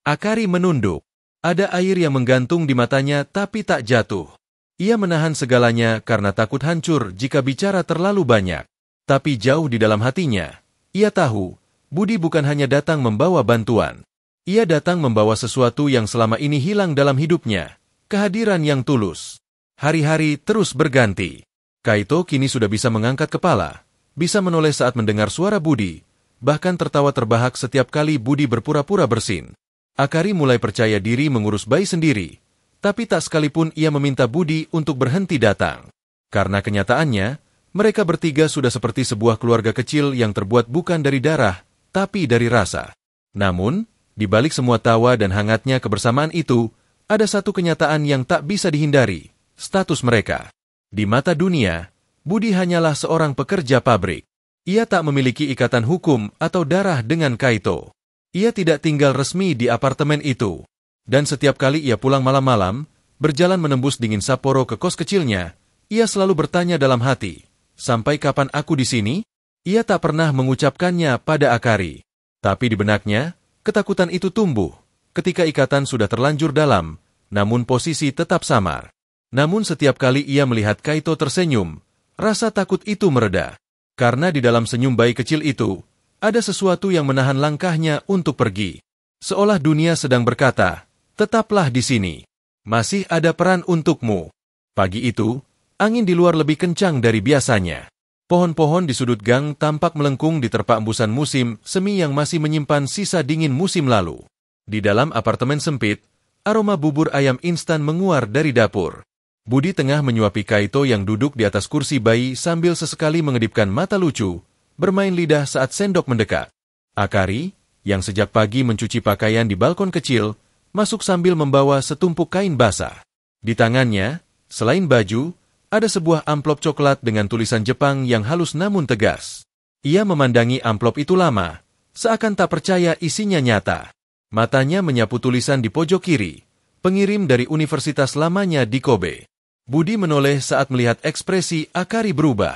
Akari menunduk. Ada air yang menggantung di matanya tapi tak jatuh. Ia menahan segalanya karena takut hancur jika bicara terlalu banyak. Tapi jauh di dalam hatinya, ia tahu, Budi bukan hanya datang membawa bantuan. Ia datang membawa sesuatu yang selama ini hilang dalam hidupnya. Kehadiran yang tulus. Hari-hari terus berganti. Kaito kini sudah bisa mengangkat kepala, bisa menoleh saat mendengar suara Budi, bahkan tertawa terbahak setiap kali Budi berpura-pura bersin. Akari mulai percaya diri mengurus bayi sendiri, tapi tak sekalipun ia meminta Budi untuk berhenti datang. Karena kenyataannya, mereka bertiga sudah seperti sebuah keluarga kecil yang terbuat bukan dari darah, tapi dari rasa. Namun, di balik semua tawa dan hangatnya kebersamaan itu, ada satu kenyataan yang tak bisa dihindari, status mereka. Di mata dunia, Budi hanyalah seorang pekerja pabrik. Ia tak memiliki ikatan hukum atau darah dengan Kaito. Ia tidak tinggal resmi di apartemen itu. Dan setiap kali ia pulang malam-malam, berjalan menembus dingin Sapporo ke kos kecilnya, ia selalu bertanya dalam hati, sampai kapan aku di sini? Ia tak pernah mengucapkannya pada Akari. Tapi di benaknya, ketakutan itu tumbuh. Ketika ikatan sudah terlanjur dalam, namun posisi tetap samar. Namun setiap kali ia melihat Kaito tersenyum, rasa takut itu mereda. Karena di dalam senyum bayi kecil itu, ada sesuatu yang menahan langkahnya untuk pergi. Seolah dunia sedang berkata, tetaplah di sini. Masih ada peran untukmu. Pagi itu, angin di luar lebih kencang dari biasanya. Pohon-pohon di sudut gang tampak melengkung diterpa embusan musim semi yang masih menyimpan sisa dingin musim lalu. Di dalam apartemen sempit, aroma bubur ayam instan menguar dari dapur. Budi tengah menyuapi Kaito yang duduk di atas kursi bayi sambil sesekali mengedipkan mata lucu, bermain lidah saat sendok mendekat. Akari, yang sejak pagi mencuci pakaian di balkon kecil, masuk sambil membawa setumpuk kain basah. Di tangannya, selain baju, ada sebuah amplop coklat dengan tulisan Jepang yang halus namun tegas. Ia memandangi amplop itu lama, seakan tak percaya isinya nyata. Matanya menyapu tulisan di pojok kiri, pengirim dari universitas lamanya di Kobe. Budi menoleh saat melihat ekspresi Akari berubah.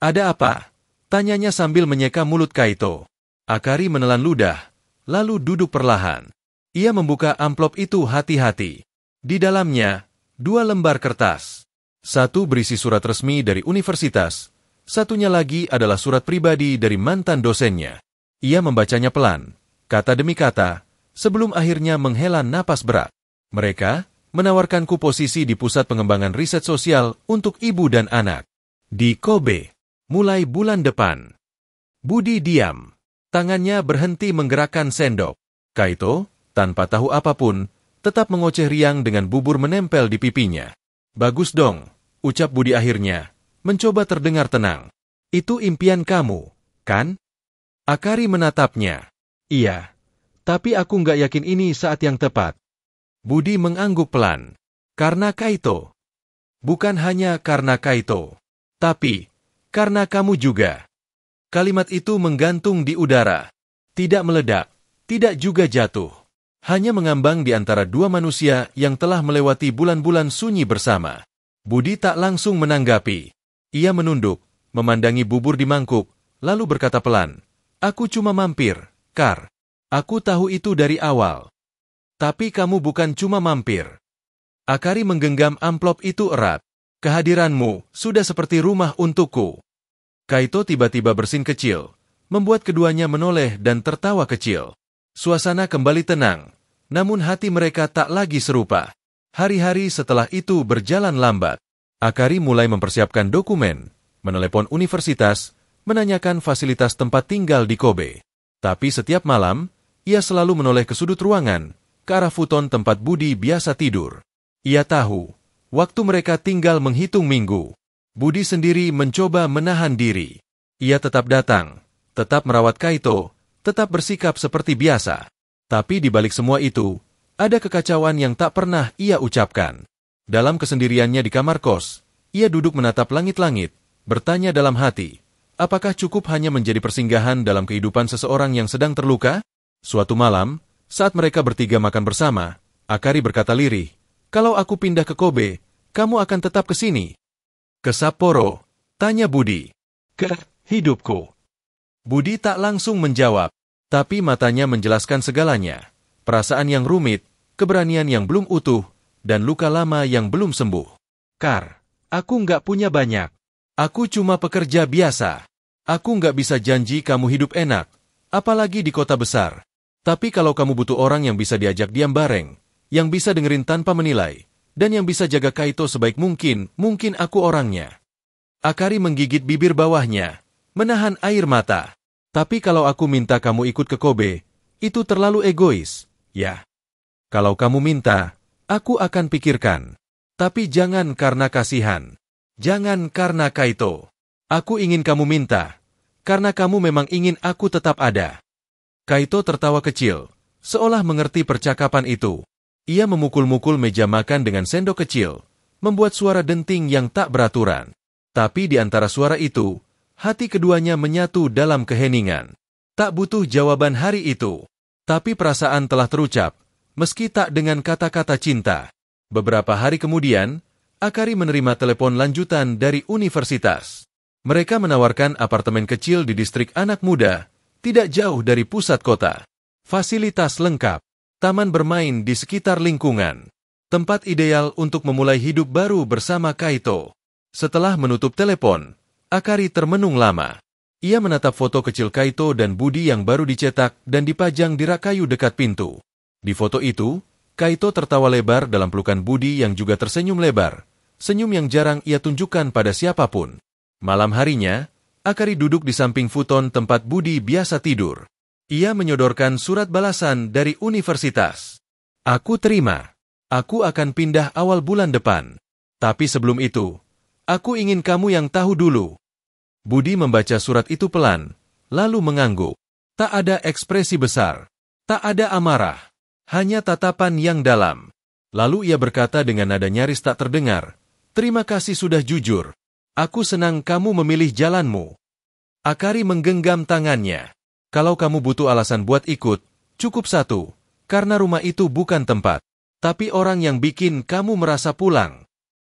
Ada apa? Tanyanya sambil menyeka mulut Kaito. Akari menelan ludah, lalu duduk perlahan. Ia membuka amplop itu hati-hati. Di dalamnya, 2 lembar kertas. Satu berisi surat resmi dari universitas, satunya lagi adalah surat pribadi dari mantan dosennya. Ia membacanya pelan, kata demi kata, sebelum akhirnya menghela napas berat. Mereka menawarkanku posisi di pusat pengembangan riset sosial untuk ibu dan anak. Di Kobe, mulai bulan depan. Budi diam. Tangannya berhenti menggerakkan sendok. Kaito, tanpa tahu apapun, tetap mengoceh riang dengan bubur menempel di pipinya. Bagus dong, ucap Budi akhirnya, mencoba terdengar tenang. Itu impian kamu, kan? Akari menatapnya. Iya, tapi aku nggak yakin ini saat yang tepat. Budi mengangguk pelan. Karena Kaito. Bukan hanya karena Kaito, tapi karena kamu juga. Kalimat itu menggantung di udara. Tidak meledak, tidak juga jatuh. Hanya mengambang di antara 2 manusia yang telah melewati bulan-bulan sunyi bersama. Budi tak langsung menanggapi. Ia menunduk, memandangi bubur di mangkuk, lalu berkata pelan, aku cuma mampir, Kar. Aku tahu itu dari awal. Tapi kamu bukan cuma mampir. Akari menggenggam amplop itu erat. Kehadiranmu sudah seperti rumah untukku. Kaito tiba-tiba bersin kecil, membuat keduanya menoleh dan tertawa kecil. Suasana kembali tenang, namun hati mereka tak lagi serupa. Hari-hari setelah itu berjalan lambat. Akari mulai mempersiapkan dokumen, menelepon universitas, menanyakan fasilitas tempat tinggal di Kobe. Tapi setiap malam, ia selalu menoleh ke sudut ruangan, ke arah futon tempat Budi biasa tidur. Ia tahu, waktu mereka tinggal menghitung minggu. Budi sendiri mencoba menahan diri. Ia tetap datang, tetap merawat Kaito, tetap bersikap seperti biasa. Tapi di balik semua itu, ada kekacauan yang tak pernah ia ucapkan. Dalam kesendiriannya di kamar kos, ia duduk menatap langit-langit, bertanya dalam hati, apakah cukup hanya menjadi persinggahan dalam kehidupan seseorang yang sedang terluka? Suatu malam, saat mereka bertiga makan bersama, Akari berkata lirih, "Kalau aku pindah ke Kobe, kamu akan tetap ke sini?" "Ke Sapporo?" tanya Budi. "Ke hidupku." Budi tak langsung menjawab, tapi matanya menjelaskan segalanya. Perasaan yang rumit, keberanian yang belum utuh, dan luka lama yang belum sembuh. "Kar, aku nggak punya banyak. Aku cuma pekerja biasa. Aku nggak bisa janji kamu hidup enak, apalagi di kota besar. Tapi kalau kamu butuh orang yang bisa diajak diam bareng, yang bisa dengerin tanpa menilai, dan yang bisa jaga Kaito sebaik mungkin, mungkin aku orangnya." Akari menggigit bibir bawahnya, menahan air mata. "Tapi kalau aku minta kamu ikut ke Kobe, itu terlalu egois, ya. Kalau kamu minta, aku akan pikirkan. Tapi jangan karena kasihan. Jangan karena Kaito. Aku ingin kamu minta, karena kamu memang ingin aku tetap ada." Kaito tertawa kecil, seolah mengerti percakapan itu. Ia memukul-mukul meja makan dengan sendok kecil, membuat suara denting yang tak beraturan. Tapi di antara suara itu, hati keduanya menyatu dalam keheningan. Tak butuh jawaban hari itu, tapi perasaan telah terucap, meski tak dengan kata-kata cinta. Beberapa hari kemudian, Akari menerima telepon lanjutan dari universitas. Mereka menawarkan apartemen kecil di distrik anak muda, tidak jauh dari pusat kota. Fasilitas lengkap. Taman bermain di sekitar lingkungan. Tempat ideal untuk memulai hidup baru bersama Kaito. Setelah menutup telepon, Akari termenung lama. Ia menatap foto kecil Kaito dan Budi yang baru dicetak dan dipajang di rak kayu dekat pintu. Di foto itu, Kaito tertawa lebar dalam pelukan Budi yang juga tersenyum lebar. Senyum yang jarang ia tunjukkan pada siapapun. Malam harinya, Akari duduk di samping futon tempat Budi biasa tidur. Ia menyodorkan surat balasan dari universitas. "Aku terima. Aku akan pindah awal bulan depan. Tapi sebelum itu, aku ingin kamu yang tahu dulu." Budi membaca surat itu pelan, lalu mengangguk. Tak ada ekspresi besar. Tak ada amarah. Hanya tatapan yang dalam. Lalu ia berkata dengan nada nyaris tak terdengar, "Terima kasih sudah jujur. Aku senang kamu memilih jalanmu." Akari menggenggam tangannya. "Kalau kamu butuh alasan buat ikut, cukup satu, karena rumah itu bukan tempat, tapi orang yang bikin kamu merasa pulang."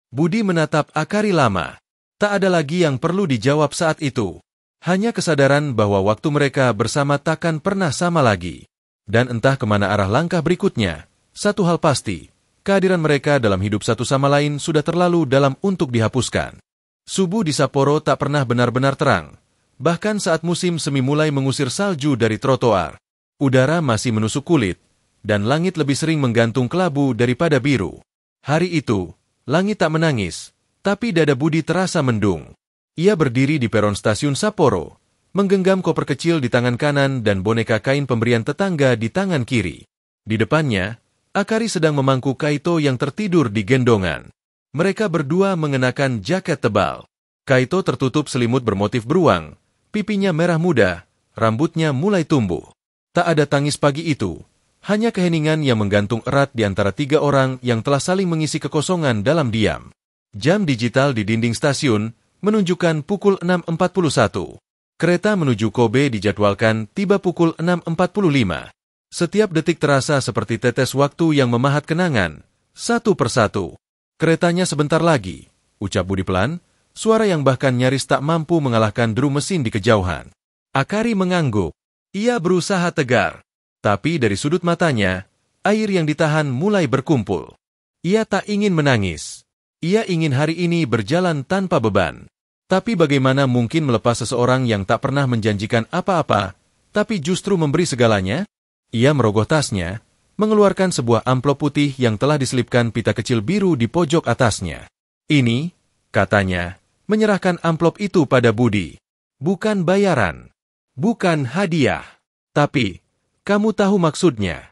Budi menatap Akari lama. Tak ada lagi yang perlu dijawab saat itu. Hanya kesadaran bahwa waktu mereka bersama takkan pernah sama lagi. Dan entah kemana arah langkah berikutnya, satu hal pasti, kehadiran mereka dalam hidup satu sama lain sudah terlalu dalam untuk dihapuskan. Subuh di Sapporo tak pernah benar-benar terang. Bahkan saat musim semi mulai mengusir salju dari trotoar, udara masih menusuk kulit, dan langit lebih sering menggantung kelabu daripada biru. Hari itu, langit tak menangis, tapi dada Budi terasa mendung. Ia berdiri di peron stasiun Sapporo, menggenggam koper kecil di tangan kanan dan boneka kain pemberian tetangga di tangan kiri. Di depannya, Akari sedang memangku Kaito yang tertidur di gendongan. Mereka berdua mengenakan jaket tebal. Kaito tertutup selimut bermotif beruang. Pipinya merah muda, rambutnya mulai tumbuh. Tak ada tangis pagi itu, hanya keheningan yang menggantung erat di antara tiga orang yang telah saling mengisi kekosongan dalam diam. Jam digital di dinding stasiun menunjukkan pukul 6.41. Kereta menuju Kobe dijadwalkan tiba pukul 6.45. Setiap detik terasa seperti tetes waktu yang memahat kenangan, satu persatu. "Keretanya sebentar lagi," ucap Budi pelan. Suara yang bahkan nyaris tak mampu mengalahkan deru mesin di kejauhan. Akari mengangguk. Ia berusaha tegar. Tapi dari sudut matanya, air yang ditahan mulai berkumpul. Ia tak ingin menangis. Ia ingin hari ini berjalan tanpa beban. Tapi bagaimana mungkin melepas seseorang yang tak pernah menjanjikan apa-apa, tapi justru memberi segalanya? Ia merogoh tasnya, mengeluarkan sebuah amplop putih yang telah diselipkan pita kecil biru di pojok atasnya. Ini, katanya, menyerahkan amplop itu pada Budi. Bukan bayaran. Bukan hadiah. Tapi, kamu tahu maksudnya.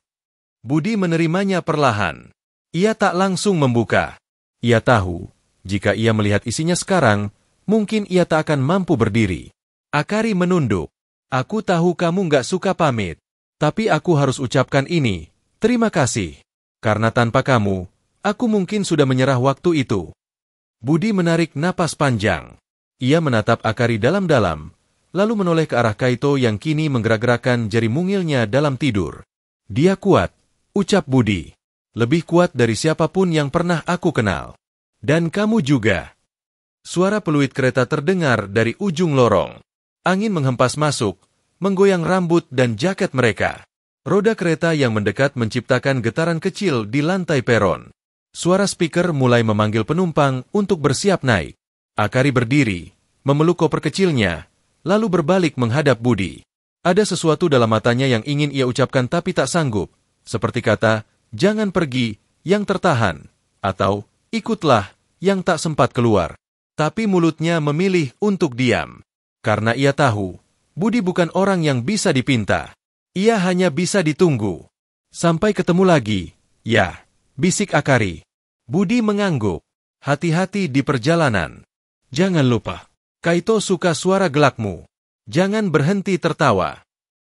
Budi menerimanya perlahan. Ia tak langsung membuka. Ia tahu, jika ia melihat isinya sekarang, mungkin ia tak akan mampu berdiri. Akari menunduk. Aku tahu kamu nggak suka pamit. Tapi aku harus ucapkan ini. Terima kasih. Karena tanpa kamu, aku mungkin sudah menyerah waktu itu. Budi menarik napas panjang. Ia menatap Akari dalam-dalam, lalu menoleh ke arah Kaito yang kini menggerak-gerakkan jari mungilnya dalam tidur. Dia kuat, ucap Budi. Lebih kuat dari siapapun yang pernah aku kenal. Dan kamu juga. Suara peluit kereta terdengar dari ujung lorong. Angin menghempas masuk, menggoyang rambut dan jaket mereka. Roda kereta yang mendekat menciptakan getaran kecil di lantai peron. Suara speaker mulai memanggil penumpang untuk bersiap naik. Akari berdiri, memeluk koper kecilnya, lalu berbalik menghadap Budi. Ada sesuatu dalam matanya yang ingin ia ucapkan tapi tak sanggup, seperti kata, jangan pergi, yang tertahan, atau, ikutlah, yang tak sempat keluar. Tapi mulutnya memilih untuk diam. Karena ia tahu, Budi bukan orang yang bisa dipinta. Ia hanya bisa ditunggu. Sampai ketemu lagi, ya, bisik Akari. Budi mengangguk. Hati-hati di perjalanan. Jangan lupa. Kaito suka suara gelakmu. Jangan berhenti tertawa.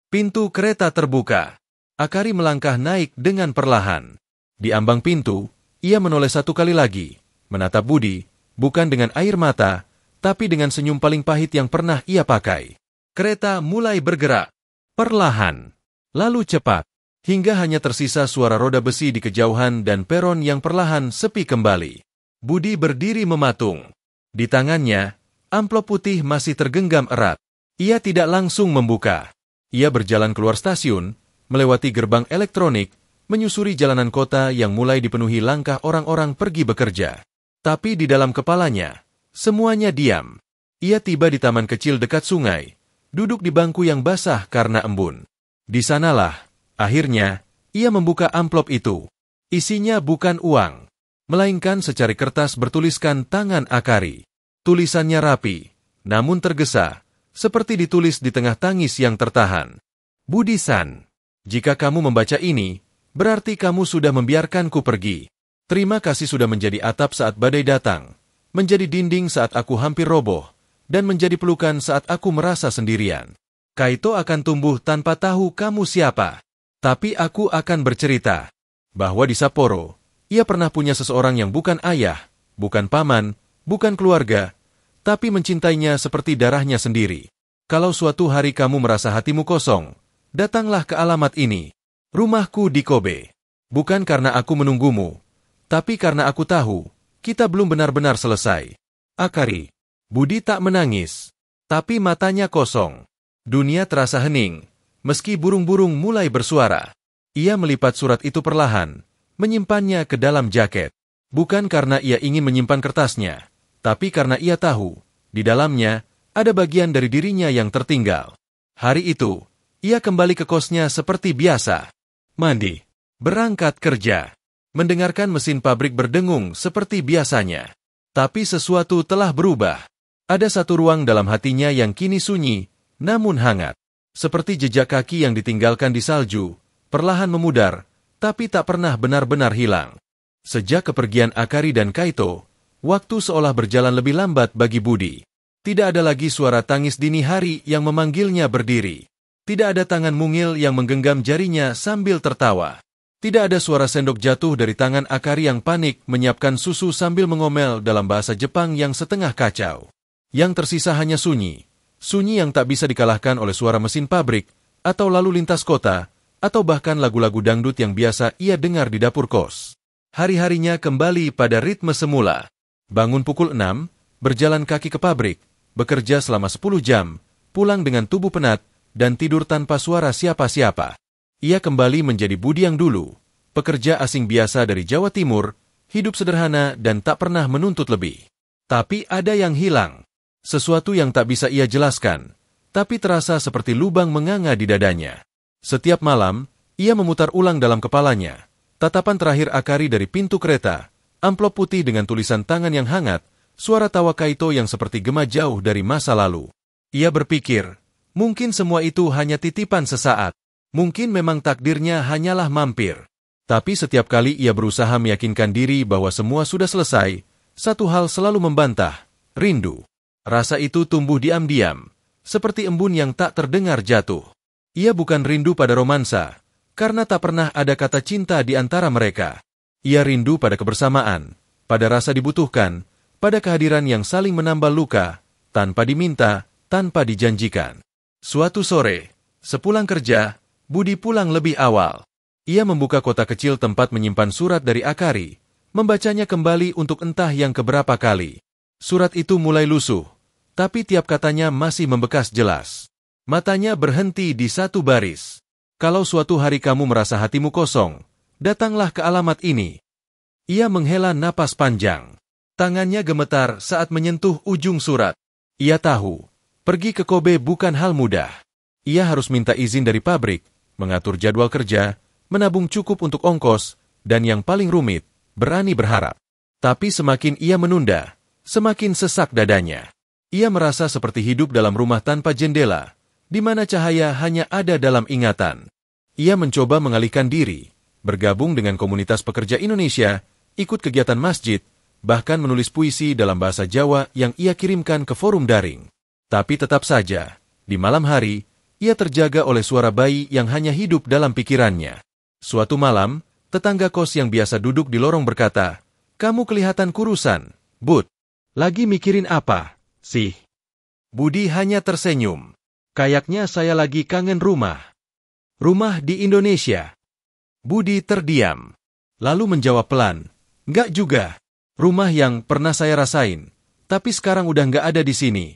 Pintu kereta terbuka. Akari melangkah naik dengan perlahan. Di ambang pintu, ia menoleh satu kali lagi, menatap Budi, bukan dengan air mata, tapi dengan senyum paling pahit yang pernah ia pakai. Kereta mulai bergerak. Perlahan. Lalu cepat. Hingga hanya tersisa suara roda besi di kejauhan dan peron yang perlahan sepi kembali. Budi berdiri mematung. Di tangannya, amplop putih masih tergenggam erat. Ia tidak langsung membuka. Ia berjalan keluar stasiun, melewati gerbang elektronik, menyusuri jalanan kota yang mulai dipenuhi langkah orang-orang pergi bekerja. Tapi di dalam kepalanya, semuanya diam. Ia tiba di taman kecil dekat sungai, duduk di bangku yang basah karena embun. Di sanalah, akhirnya, ia membuka amplop itu. Isinya bukan uang, melainkan secari kertas bertuliskan tangan Akari. Tulisannya rapi, namun tergesa, seperti ditulis di tengah tangis yang tertahan. Budi-san, jika kamu membaca ini, berarti kamu sudah membiarkanku pergi. Terima kasih sudah menjadi atap saat badai datang, menjadi dinding saat aku hampir roboh, dan menjadi pelukan saat aku merasa sendirian. Kaito akan tumbuh tanpa tahu kamu siapa. Tapi aku akan bercerita bahwa di Sapporo, ia pernah punya seseorang yang bukan ayah, bukan paman, bukan keluarga, tapi mencintainya seperti darahnya sendiri. Kalau suatu hari kamu merasa hatimu kosong, datanglah ke alamat ini. Rumahku di Kobe. Bukan karena aku menunggumu, tapi karena aku tahu, kita belum benar-benar selesai. Akari. Budi tak menangis, tapi matanya kosong. Dunia terasa hening, meski burung-burung mulai bersuara. Ia melipat surat itu perlahan, menyimpannya ke dalam jaket. Bukan karena ia ingin menyimpan kertasnya, tapi karena ia tahu, di dalamnya, ada bagian dari dirinya yang tertinggal. Hari itu, ia kembali ke kosnya seperti biasa. Mandi, berangkat kerja, mendengarkan mesin pabrik berdengung seperti biasanya. Tapi sesuatu telah berubah. Ada satu ruang dalam hatinya yang kini sunyi, namun hangat. Seperti jejak kaki yang ditinggalkan di salju, perlahan memudar, tapi tak pernah benar-benar hilang. Sejak kepergian Akari dan Kaito, waktu seolah berjalan lebih lambat bagi Budi. Tidak ada lagi suara tangis dini hari yang memanggilnya berdiri. Tidak ada tangan mungil yang menggenggam jarinya sambil tertawa. Tidak ada suara sendok jatuh dari tangan Akari yang panik menyiapkan susu sambil mengomel dalam bahasa Jepang yang setengah kacau. Yang tersisa hanya sunyi. Sunyi yang tak bisa dikalahkan oleh suara mesin pabrik, atau lalu lintas kota, atau bahkan lagu-lagu dangdut yang biasa ia dengar di dapur kos. Hari-harinya kembali pada ritme semula. Bangun pukul 6, berjalan kaki ke pabrik, bekerja selama 10 jam, pulang dengan tubuh penat, dan tidur tanpa suara siapa-siapa. Ia kembali menjadi Budi yang dulu, pekerja asing biasa dari Jawa Timur, hidup sederhana dan tak pernah menuntut lebih. Tapi ada yang hilang. Sesuatu yang tak bisa ia jelaskan, tapi terasa seperti lubang menganga di dadanya. Setiap malam, ia memutar ulang dalam kepalanya. Tatapan terakhir Akari dari pintu kereta, amplop putih dengan tulisan tangan yang hangat, suara tawa Kaito yang seperti gema jauh dari masa lalu. Ia berpikir, mungkin semua itu hanya titipan sesaat. Mungkin memang takdirnya hanyalah mampir. Tapi setiap kali ia berusaha meyakinkan diri bahwa semua sudah selesai, satu hal selalu membantah, rindu. Rasa itu tumbuh diam-diam, seperti embun yang tak terdengar jatuh. Ia bukan rindu pada romansa, karena tak pernah ada kata cinta di antara mereka. Ia rindu pada kebersamaan, pada rasa dibutuhkan, pada kehadiran yang saling menambal luka, tanpa diminta, tanpa dijanjikan. Suatu sore, sepulang kerja, Budi pulang lebih awal. Ia membuka kotak kecil tempat menyimpan surat dari Akari, membacanya kembali untuk entah yang keberapa kali. Surat itu mulai lusuh, tapi tiap katanya masih membekas jelas. Matanya berhenti di satu baris. Kalau suatu hari kamu merasa hatimu kosong, datanglah ke alamat ini. Ia menghela napas panjang. Tangannya gemetar saat menyentuh ujung surat. Ia tahu, pergi ke Kobe bukan hal mudah. Ia harus minta izin dari pabrik, mengatur jadwal kerja, menabung cukup untuk ongkos, dan yang paling rumit, berani berharap. Tapi semakin ia menunda, semakin sesak dadanya. Ia merasa seperti hidup dalam rumah tanpa jendela, di mana cahaya hanya ada dalam ingatan. Ia mencoba mengalihkan diri, bergabung dengan komunitas pekerja Indonesia, ikut kegiatan masjid, bahkan menulis puisi dalam bahasa Jawa yang ia kirimkan ke forum daring. Tapi tetap saja, di malam hari, ia terjaga oleh suara bayi yang hanya hidup dalam pikirannya. Suatu malam, tetangga kos yang biasa duduk di lorong berkata, "Kamu kelihatan kurusan, Bud. Lagi mikirin apa sih?" Budi hanya tersenyum. "Kayaknya saya lagi kangen rumah. Rumah di Indonesia." Budi terdiam, lalu menjawab pelan, "Enggak juga. Rumah yang pernah saya rasain, tapi sekarang udah enggak ada di sini."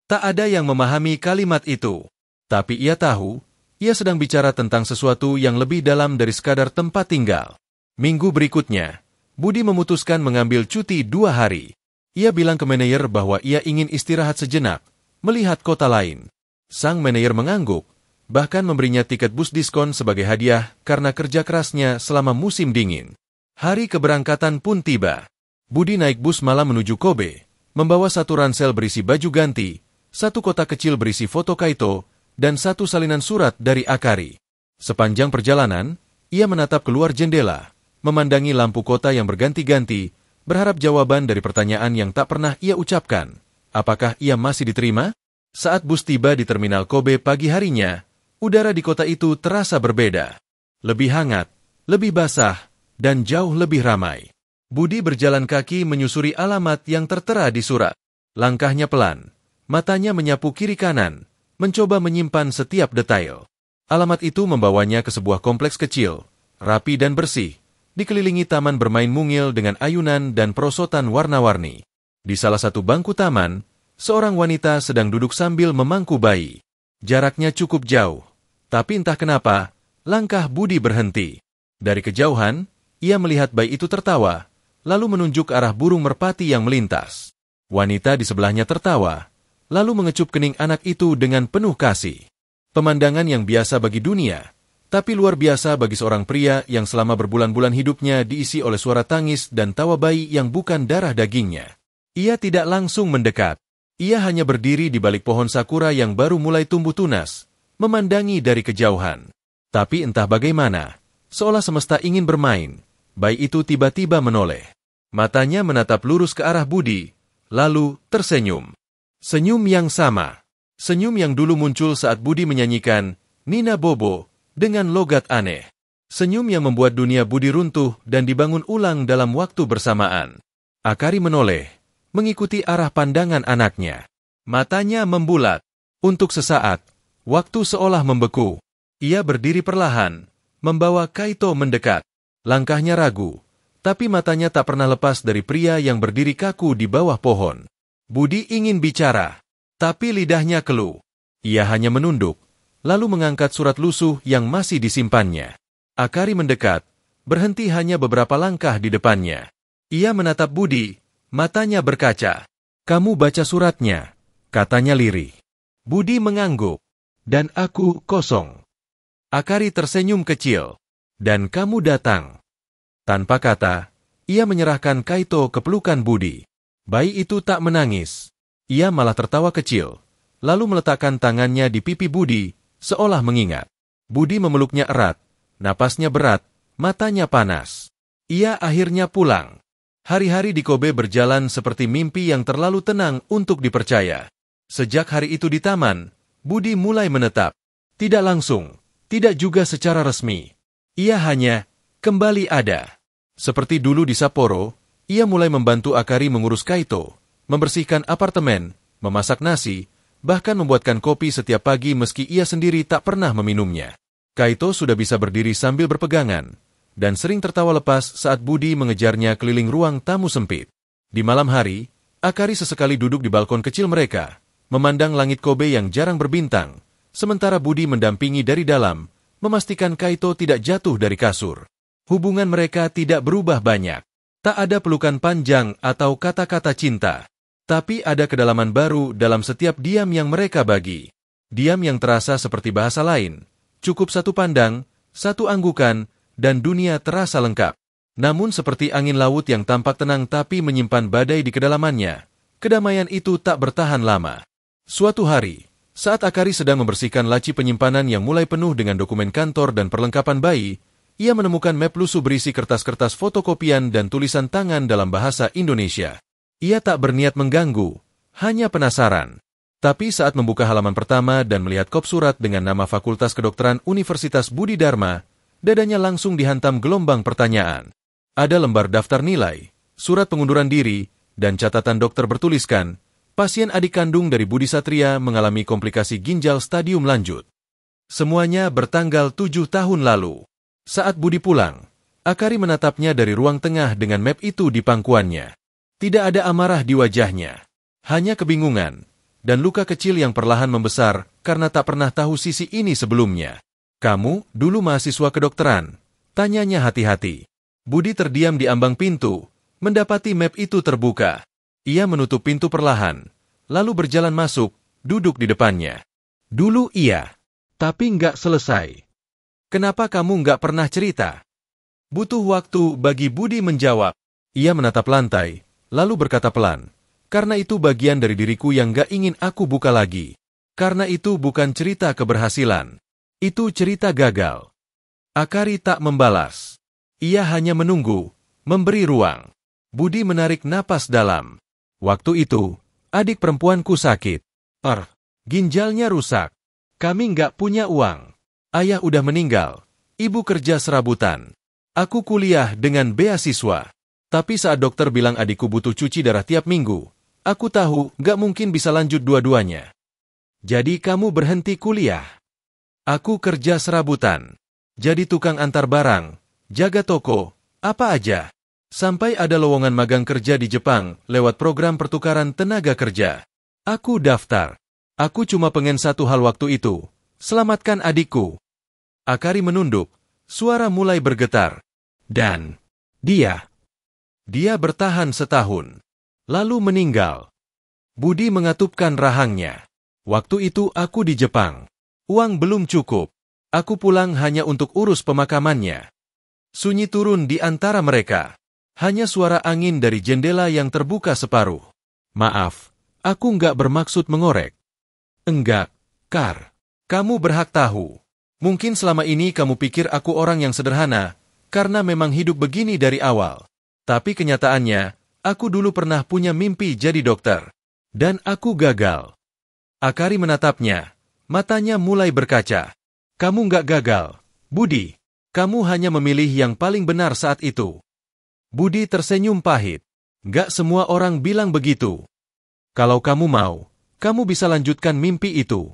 Tak ada yang memahami kalimat itu. Tapi ia tahu, ia sedang bicara tentang sesuatu yang lebih dalam dari sekadar tempat tinggal. Minggu berikutnya, Budi memutuskan mengambil cuti 2 hari. Ia bilang ke manajer bahwa ia ingin istirahat sejenak, melihat kota lain. Sang manajer mengangguk, bahkan memberinya tiket bus diskon sebagai hadiah karena kerja kerasnya selama musim dingin. Hari keberangkatan pun tiba. Budi naik bus malam menuju Kobe, membawa satu ransel berisi baju ganti, satu kotak kecil berisi foto Kaito, dan satu salinan surat dari Akari. Sepanjang perjalanan, ia menatap keluar jendela, memandangi lampu kota yang berganti-ganti, berharap jawaban dari pertanyaan yang tak pernah ia ucapkan. Apakah ia masih diterima? Saat bus tiba di terminal Kobe pagi harinya, udara di kota itu terasa berbeda. Lebih hangat, lebih basah, dan jauh lebih ramai. Budi berjalan kaki menyusuri alamat yang tertera di surat. Langkahnya pelan, matanya menyapu kiri kanan, mencoba menyimpan setiap detail. Alamat itu membawanya ke sebuah kompleks kecil, rapi dan bersih, dikelilingi taman bermain mungil dengan ayunan dan perosotan warna-warni. Di salah satu bangku taman, seorang wanita sedang duduk sambil memangku bayi. Jaraknya cukup jauh, tapi entah kenapa, langkah Budi berhenti. Dari kejauhan, ia melihat bayi itu tertawa, lalu menunjuk ke arah burung merpati yang melintas. Wanita di sebelahnya tertawa, lalu mengecup kening anak itu dengan penuh kasih. Pemandangan yang biasa bagi dunia, tapi luar biasa bagi seorang pria yang selama berbulan-bulan hidupnya diisi oleh suara tangis dan tawa bayi yang bukan darah dagingnya. Ia tidak langsung mendekat. Ia hanya berdiri di balik pohon sakura yang baru mulai tumbuh tunas, memandangi dari kejauhan. Tapi entah bagaimana, seolah semesta ingin bermain, bayi itu tiba-tiba menoleh. Matanya menatap lurus ke arah Budi, lalu tersenyum. Senyum yang sama. Senyum yang dulu muncul saat Budi menyanyikan Nina Bobo dengan logat aneh. Senyum yang membuat dunia Budi runtuh dan dibangun ulang dalam waktu bersamaan. Akari menoleh, mengikuti arah pandangan anaknya. Matanya membulat. Untuk sesaat, waktu seolah membeku. Ia berdiri perlahan, membawa Kaito mendekat. Langkahnya ragu, tapi matanya tak pernah lepas dari pria yang berdiri kaku di bawah pohon. Budi ingin bicara, tapi lidahnya keluh. Ia hanya menunduk, lalu mengangkat surat lusuh yang masih disimpannya. Akari mendekat, berhenti hanya beberapa langkah di depannya. Ia menatap Budi, matanya berkaca. "Kamu baca suratnya," katanya lirih. Budi mengangguk. "Dan aku kosong." Akari tersenyum kecil. "Dan kamu datang." Tanpa kata, ia menyerahkan Kaito ke pelukan Budi. Bayi itu tak menangis. Ia malah tertawa kecil, lalu meletakkan tangannya di pipi Budi, seolah mengingat. Budi memeluknya erat, napasnya berat, matanya panas. Ia akhirnya pulang. Hari-hari di Kobe berjalan seperti mimpi yang terlalu tenang untuk dipercaya. Sejak hari itu di taman, Budi mulai menetap. Tidak langsung, tidak juga secara resmi. Ia hanya kembali ada. Seperti dulu di Sapporo, ia mulai membantu Akari mengurus Kaito, membersihkan apartemen, memasak nasi, bahkan membuatkan kopi setiap pagi meski ia sendiri tak pernah meminumnya. Kaito sudah bisa berdiri sambil berpegangan, dan sering tertawa lepas saat Budi mengejarnya keliling ruang tamu sempit. Di malam hari, Akari sesekali duduk di balkon kecil mereka, memandang langit Kobe yang jarang berbintang, sementara Budi mendampingi dari dalam, memastikan Kaito tidak jatuh dari kasur. Hubungan mereka tidak berubah banyak. Tak ada pelukan panjang atau kata-kata cinta. Tapi ada kedalaman baru dalam setiap diam yang mereka bagi. Diam yang terasa seperti bahasa lain. Cukup satu pandang, satu anggukan, dan dunia terasa lengkap. Namun seperti angin laut yang tampak tenang tapi menyimpan badai di kedalamannya, kedamaian itu tak bertahan lama. Suatu hari, saat Akari sedang membersihkan laci penyimpanan yang mulai penuh dengan dokumen kantor dan perlengkapan bayi, ia menemukan map lusuh berisi kertas-kertas fotokopian dan tulisan tangan dalam bahasa Indonesia. Ia tak berniat mengganggu, hanya penasaran. Tapi saat membuka halaman pertama dan melihat kop surat dengan nama Fakultas Kedokteran Universitas Budi Dharma, dadanya langsung dihantam gelombang pertanyaan. Ada lembar daftar nilai, surat pengunduran diri, dan catatan dokter bertuliskan, pasien adik kandung dari Budi Satria mengalami komplikasi ginjal stadium lanjut. Semuanya bertanggal 7 tahun lalu. Saat Budi pulang, Akari menatapnya dari ruang tengah dengan map itu di pangkuannya. Tidak ada amarah di wajahnya, hanya kebingungan, dan luka kecil yang perlahan membesar karena tak pernah tahu sisi ini sebelumnya. "Kamu dulu mahasiswa kedokteran?" tanyanya hati-hati. Budi terdiam di ambang pintu, mendapati map itu terbuka. Ia menutup pintu perlahan, lalu berjalan masuk, duduk di depannya. "Dulu iya, tapi nggak selesai. Kenapa kamu nggak pernah cerita?" Butuh waktu bagi Budi menjawab. Ia menatap lantai, lalu berkata pelan, "Karena itu bagian dari diriku yang nggak ingin aku buka lagi. Karena itu bukan cerita keberhasilan. Itu cerita gagal." Akari tak membalas. Ia hanya menunggu, memberi ruang. Budi menarik napas dalam. "Waktu itu, adik perempuanku sakit. Ginjalnya rusak. Kami nggak punya uang. Ayah udah meninggal. Ibu kerja serabutan. Aku kuliah dengan beasiswa. Tapi saat dokter bilang adikku butuh cuci darah tiap minggu, aku tahu nggak mungkin bisa lanjut dua-duanya. Jadi kamu berhenti kuliah. Aku kerja serabutan. Jadi tukang antar barang, jaga toko, apa aja. Sampai ada lowongan magang kerja di Jepang lewat program pertukaran tenaga kerja. Aku daftar. Aku cuma pengen satu hal waktu itu, selamatkan adikku." Akari menunduk, suara mulai bergetar. "Dan dia bertahan setahun, lalu meninggal." Budi mengatupkan rahangnya. "Waktu itu aku di Jepang. Uang belum cukup. Aku pulang hanya untuk urus pemakamannya." Sunyi turun di antara mereka. Hanya suara angin dari jendela yang terbuka separuh. "Maaf, aku nggak bermaksud mengorek." "Enggak, Kar. Kamu berhak tahu. Mungkin selama ini kamu pikir aku orang yang sederhana, karena memang hidup begini dari awal. Tapi kenyataannya, aku dulu pernah punya mimpi jadi dokter. Dan aku gagal." Akari menatapnya, matanya mulai berkaca. "Kamu nggak gagal, Budi. Kamu hanya memilih yang paling benar saat itu." Budi tersenyum pahit. "Nggak semua orang bilang begitu. Kalau kamu mau, kamu bisa lanjutkan mimpi itu."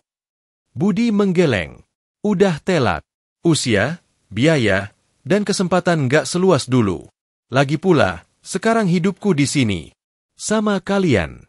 Budi menggeleng. Udah telat. Usia, biaya, dan kesempatan nggak seluas dulu. Lagi pula, sekarang hidupku di sini. Sama kalian.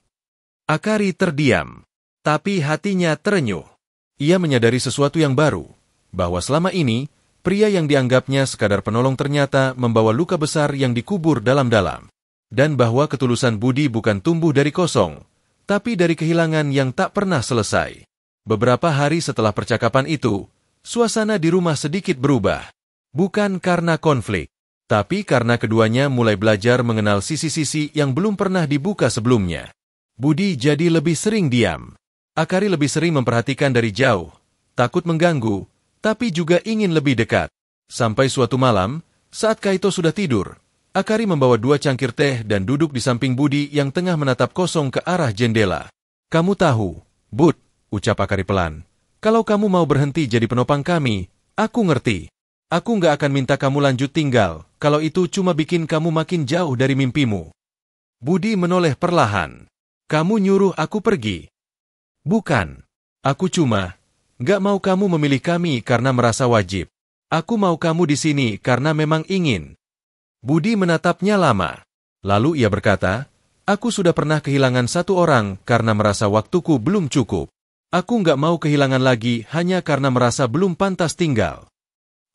Akari terdiam. Tapi hatinya terenyuh. Ia menyadari sesuatu yang baru. Bahwa selama ini, Pria yang dianggapnya sekadar penolong ternyata membawa luka besar yang dikubur dalam-dalam. Dan bahwa ketulusan budi bukan tumbuh dari kosong, tapi dari kehilangan yang tak pernah selesai. Beberapa hari setelah percakapan itu, suasana di rumah sedikit berubah. Bukan karena konflik, tapi karena keduanya mulai belajar mengenal sisi-sisi yang belum pernah dibuka sebelumnya. Budi jadi lebih sering diam. Akari lebih sering memperhatikan dari jauh, takut mengganggu, tapi juga ingin lebih dekat. Sampai suatu malam, saat Kaito sudah tidur, Akari membawa 2 cangkir teh dan duduk di samping Budi yang tengah menatap kosong ke arah jendela. "Kamu tahu, Bud," ucap Akari pelan, "kalau kamu mau berhenti jadi penopang kami, aku ngerti. Aku nggak akan minta kamu lanjut tinggal, kalau itu cuma bikin kamu makin jauh dari mimpimu." Budi menoleh perlahan. "Kamu nyuruh aku pergi?" "Bukan. Aku cuma nggak mau kamu memilih kami karena merasa wajib. Aku mau kamu di sini karena memang ingin." Budi menatapnya lama. Lalu ia berkata, "Aku sudah pernah kehilangan 1 orang karena merasa waktuku belum cukup. Aku nggak mau kehilangan lagi hanya karena merasa belum pantas tinggal."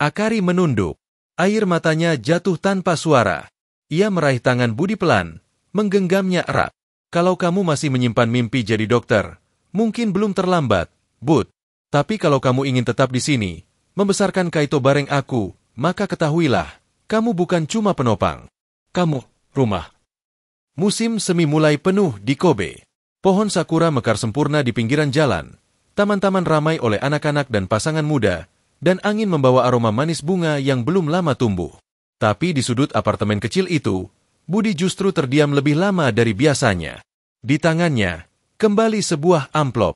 Akari menunduk. Air matanya jatuh tanpa suara. Ia meraih tangan Budi pelan, menggenggamnya erat. "Kalau kamu masih menyimpan mimpi jadi dokter, mungkin belum terlambat, Bud. Tapi kalau kamu ingin tetap di sini, membesarkan Kaito bareng aku, maka ketahuilah, kamu bukan cuma penopang. Kamu, rumah." Musim semi mulai penuh di Kobe. Pohon sakura mekar sempurna di pinggiran jalan. Taman-taman ramai oleh anak-anak dan pasangan muda, dan angin membawa aroma manis bunga yang belum lama tumbuh. Tapi di sudut apartemen kecil itu, Budi justru terdiam lebih lama dari biasanya. Di tangannya, kembali sebuah amplop.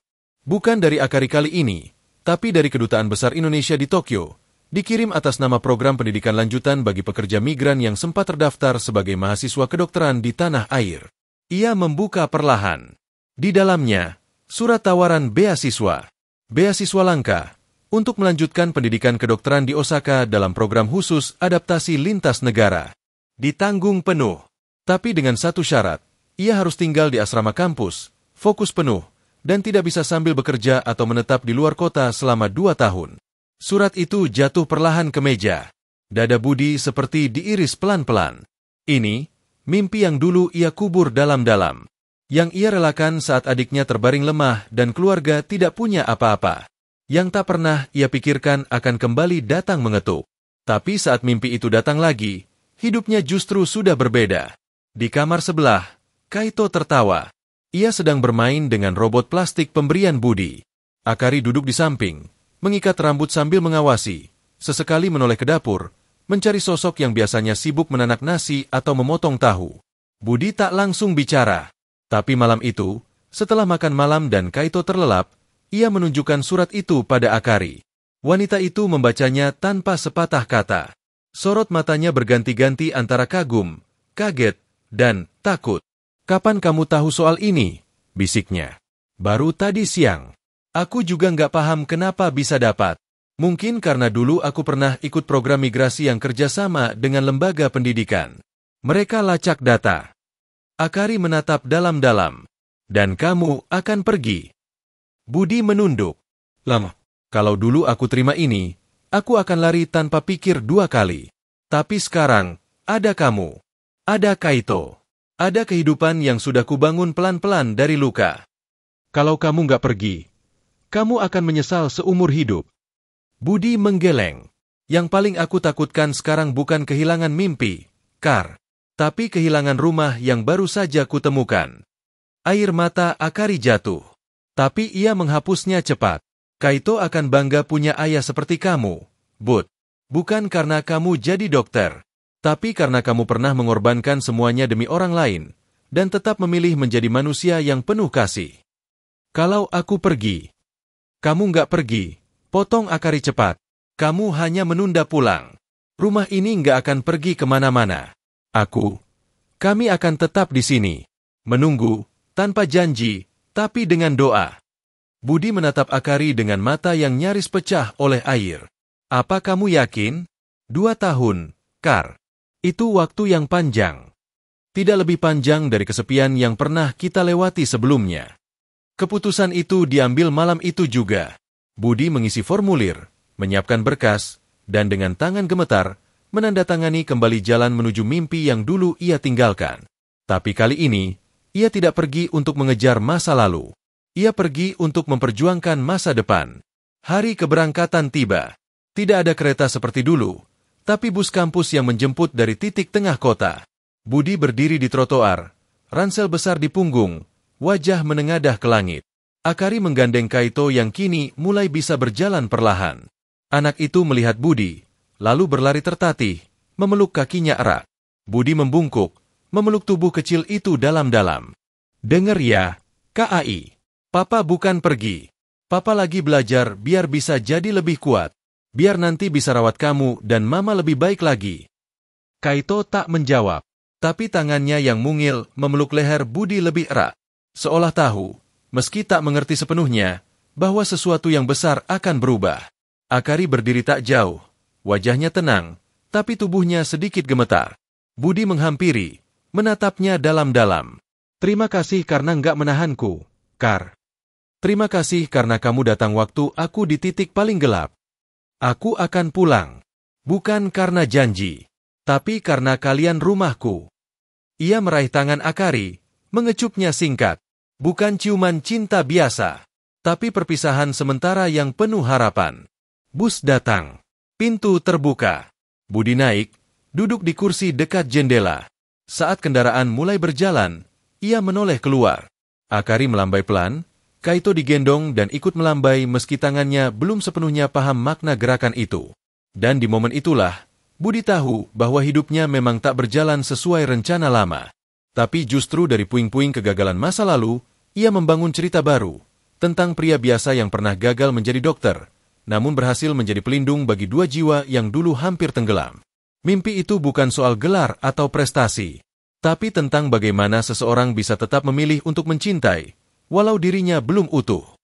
Bukan dari Akari kali ini, tapi dari Kedutaan Besar Indonesia di Tokyo, dikirim atas nama program pendidikan lanjutan bagi pekerja migran yang sempat terdaftar sebagai mahasiswa kedokteran di tanah air. Ia membuka perlahan. Di dalamnya, surat tawaran beasiswa. Beasiswa langka, untuk melanjutkan pendidikan kedokteran di Osaka dalam program khusus adaptasi lintas negara. Ditanggung penuh. Tapi dengan satu syarat, ia harus tinggal di asrama kampus, fokus penuh, dan tidak bisa sambil bekerja atau menetap di luar kota selama 2 tahun. Surat itu jatuh perlahan ke meja. Dada Budi seperti diiris pelan-pelan. Ini, mimpi yang dulu ia kubur dalam-dalam. Yang ia relakan saat adiknya terbaring lemah dan keluarga tidak punya apa-apa. Yang tak pernah ia pikirkan akan kembali datang mengetuk. Tapi saat mimpi itu datang lagi, hidupnya justru sudah berbeda. Di kamar sebelah, Kaito tertawa. Ia sedang bermain dengan robot plastik pemberian Budi. Akari duduk di samping, mengikat rambut sambil mengawasi, sesekali menoleh ke dapur, mencari sosok yang biasanya sibuk menanak nasi atau memotong tahu. Budi tak langsung bicara. Tapi malam itu, setelah makan malam dan Kaito terlelap, ia menunjukkan surat itu pada Akari. Wanita itu membacanya tanpa sepatah kata. Sorot matanya berganti-ganti antara kagum, kaget, dan takut. "Kapan kamu tahu soal ini?" bisiknya. "Baru tadi siang. Aku juga nggak paham kenapa bisa dapat. Mungkin karena dulu aku pernah ikut program migrasi yang kerjasama dengan lembaga pendidikan. Mereka lacak data." Akari menatap dalam-dalam. "Dan kamu akan pergi?" Budi menunduk. "Lama. Kalau dulu aku terima ini, aku akan lari tanpa pikir 2 kali. Tapi sekarang, ada kamu. Ada Kaito. Ada kehidupan yang sudah kubangun pelan-pelan dari luka. Kalau kamu nggak pergi, kamu akan menyesal seumur hidup." Budi menggeleng. "Yang paling aku takutkan sekarang bukan kehilangan mimpi, Kar, tapi kehilangan rumah yang baru saja kutemukan." Air mata Akari jatuh. Tapi ia menghapusnya cepat. "Kaito akan bangga punya ayah seperti kamu, Bud. Bukan karena kamu jadi dokter, tapi karena kamu pernah mengorbankan semuanya demi orang lain, dan tetap memilih menjadi manusia yang penuh kasih." "Kalau aku pergi." "Kamu nggak pergi," potong Akari cepat. "Kamu hanya menunda pulang. Rumah ini nggak akan pergi kemana-mana. Kami akan tetap di sini. Menunggu, tanpa janji, tapi dengan doa." Budi menatap Akari dengan mata yang nyaris pecah oleh air. "Apa kamu yakin? 2 tahun, Kar. Itu waktu yang panjang. Tidak lebih panjang dari kesepian yang pernah kita lewati sebelumnya." Keputusan itu diambil malam itu juga. Budi mengisi formulir, menyiapkan berkas, dan dengan tangan gemetar, menandatangani kembali jalan menuju mimpi yang dulu ia tinggalkan. Tapi kali ini, ia tidak pergi untuk mengejar masa lalu. Ia pergi untuk memperjuangkan masa depan. Hari keberangkatan tiba. Tidak ada kereta seperti dulu, tapi bus kampus yang menjemput dari titik tengah kota. Budi berdiri di trotoar, ransel besar di punggung, wajah menengadah ke langit. Akari menggandeng Kaito yang kini mulai bisa berjalan perlahan. Anak itu melihat Budi, lalu berlari tertatih, memeluk kakinya erat. Budi membungkuk, memeluk tubuh kecil itu dalam-dalam. "Dengar ya, KAI. Papa bukan pergi. Papa lagi belajar biar bisa jadi lebih kuat. Biar nanti bisa rawat kamu dan mama lebih baik lagi." Kaito tak menjawab, tapi tangannya yang mungil memeluk leher Budi lebih erat. Seolah tahu, meski tak mengerti sepenuhnya, bahwa sesuatu yang besar akan berubah. Akari berdiri tak jauh, wajahnya tenang, tapi tubuhnya sedikit gemetar. Budi menghampiri, menatapnya dalam-dalam. "Terima kasih karena nggak menahanku, Kar. Terima kasih karena kamu datang waktu aku di titik paling gelap. Aku akan pulang. Bukan karena janji, tapi karena kalian rumahku." Ia meraih tangan Akari, mengecupnya singkat. Bukan ciuman cinta biasa, tapi perpisahan sementara yang penuh harapan. Bus datang. Pintu terbuka. Budi naik, duduk di kursi dekat jendela. Saat kendaraan mulai berjalan, ia menoleh keluar. Akari melambai pelan, Kaito digendong dan ikut melambai meski tangannya belum sepenuhnya paham makna gerakan itu. Dan di momen itulah, Budi tahu bahwa hidupnya memang tak berjalan sesuai rencana lama. Tapi justru dari puing-puing kegagalan masa lalu, ia membangun cerita baru tentang pria biasa yang pernah gagal menjadi dokter, namun berhasil menjadi pelindung bagi dua jiwa yang dulu hampir tenggelam. Mimpi itu bukan soal gelar atau prestasi, tapi tentang bagaimana seseorang bisa tetap memilih untuk mencintai, walau dirinya belum utuh.